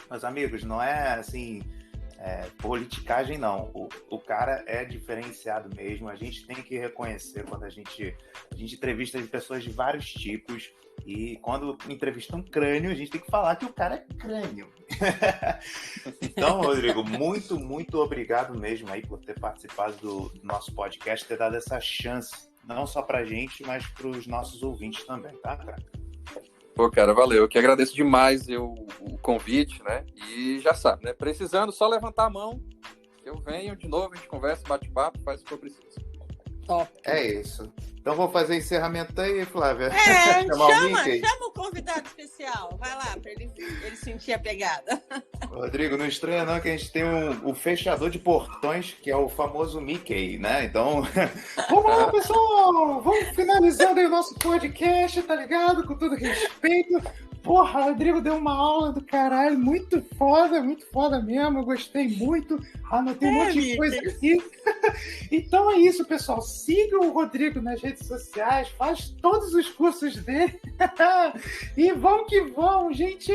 Mas, amigos, não é assim, politicagem, não. O cara é diferenciado mesmo. A gente tem que reconhecer quando a gente entrevista pessoas de vários tipos. E quando entrevista um crânio, a gente tem que falar que o cara é crânio. Então, Rodrigo, muito, muito obrigado mesmo aí por ter participado do nosso podcast, ter dado essa chance, não só pra gente, mas pros nossos ouvintes também, tá, cara? Pô, cara, valeu. Eu que agradeço demais o convite, né? E já sabe, né? Precisando, só levantar a mão, eu venho de novo, a gente conversa, bate papo, faz o que eu preciso. Top. É isso. Então vou fazer encerramento aí, Flávia. Chama o convidado especial. Vai lá, para ele sentir a pegada. Rodrigo, não estranha não que a gente tem o fechador de portões, que é o famoso Mickey, né? Então, vamos lá, pessoal! Vamos finalizando aí o nosso podcast, tá ligado? Com todo respeito. Porra, Rodrigo deu uma aula do caralho, muito foda mesmo, eu gostei muito, anotei um monte de coisa aqui. Então é isso, pessoal, sigam o Rodrigo nas redes sociais, faz todos os cursos dele e vamos que vamos, gente.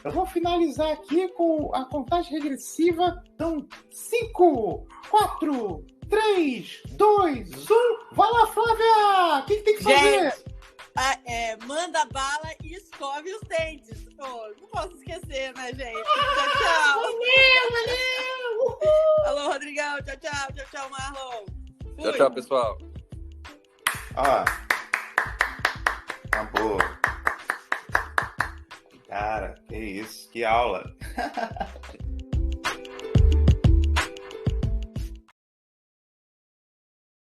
Eu vou finalizar aqui com a contagem regressiva, então 5, 4, 3, 2, 1, vai lá, Flávia! O que tem que fazer? Gente, manda bala e escove os dentes. Oh, não posso esquecer, né, gente? Tchau. Valeu! Alô, Rodrigão. Tchau, Marlon. Fui. Tchau, pessoal. Acabou. Cara, que isso, que aula.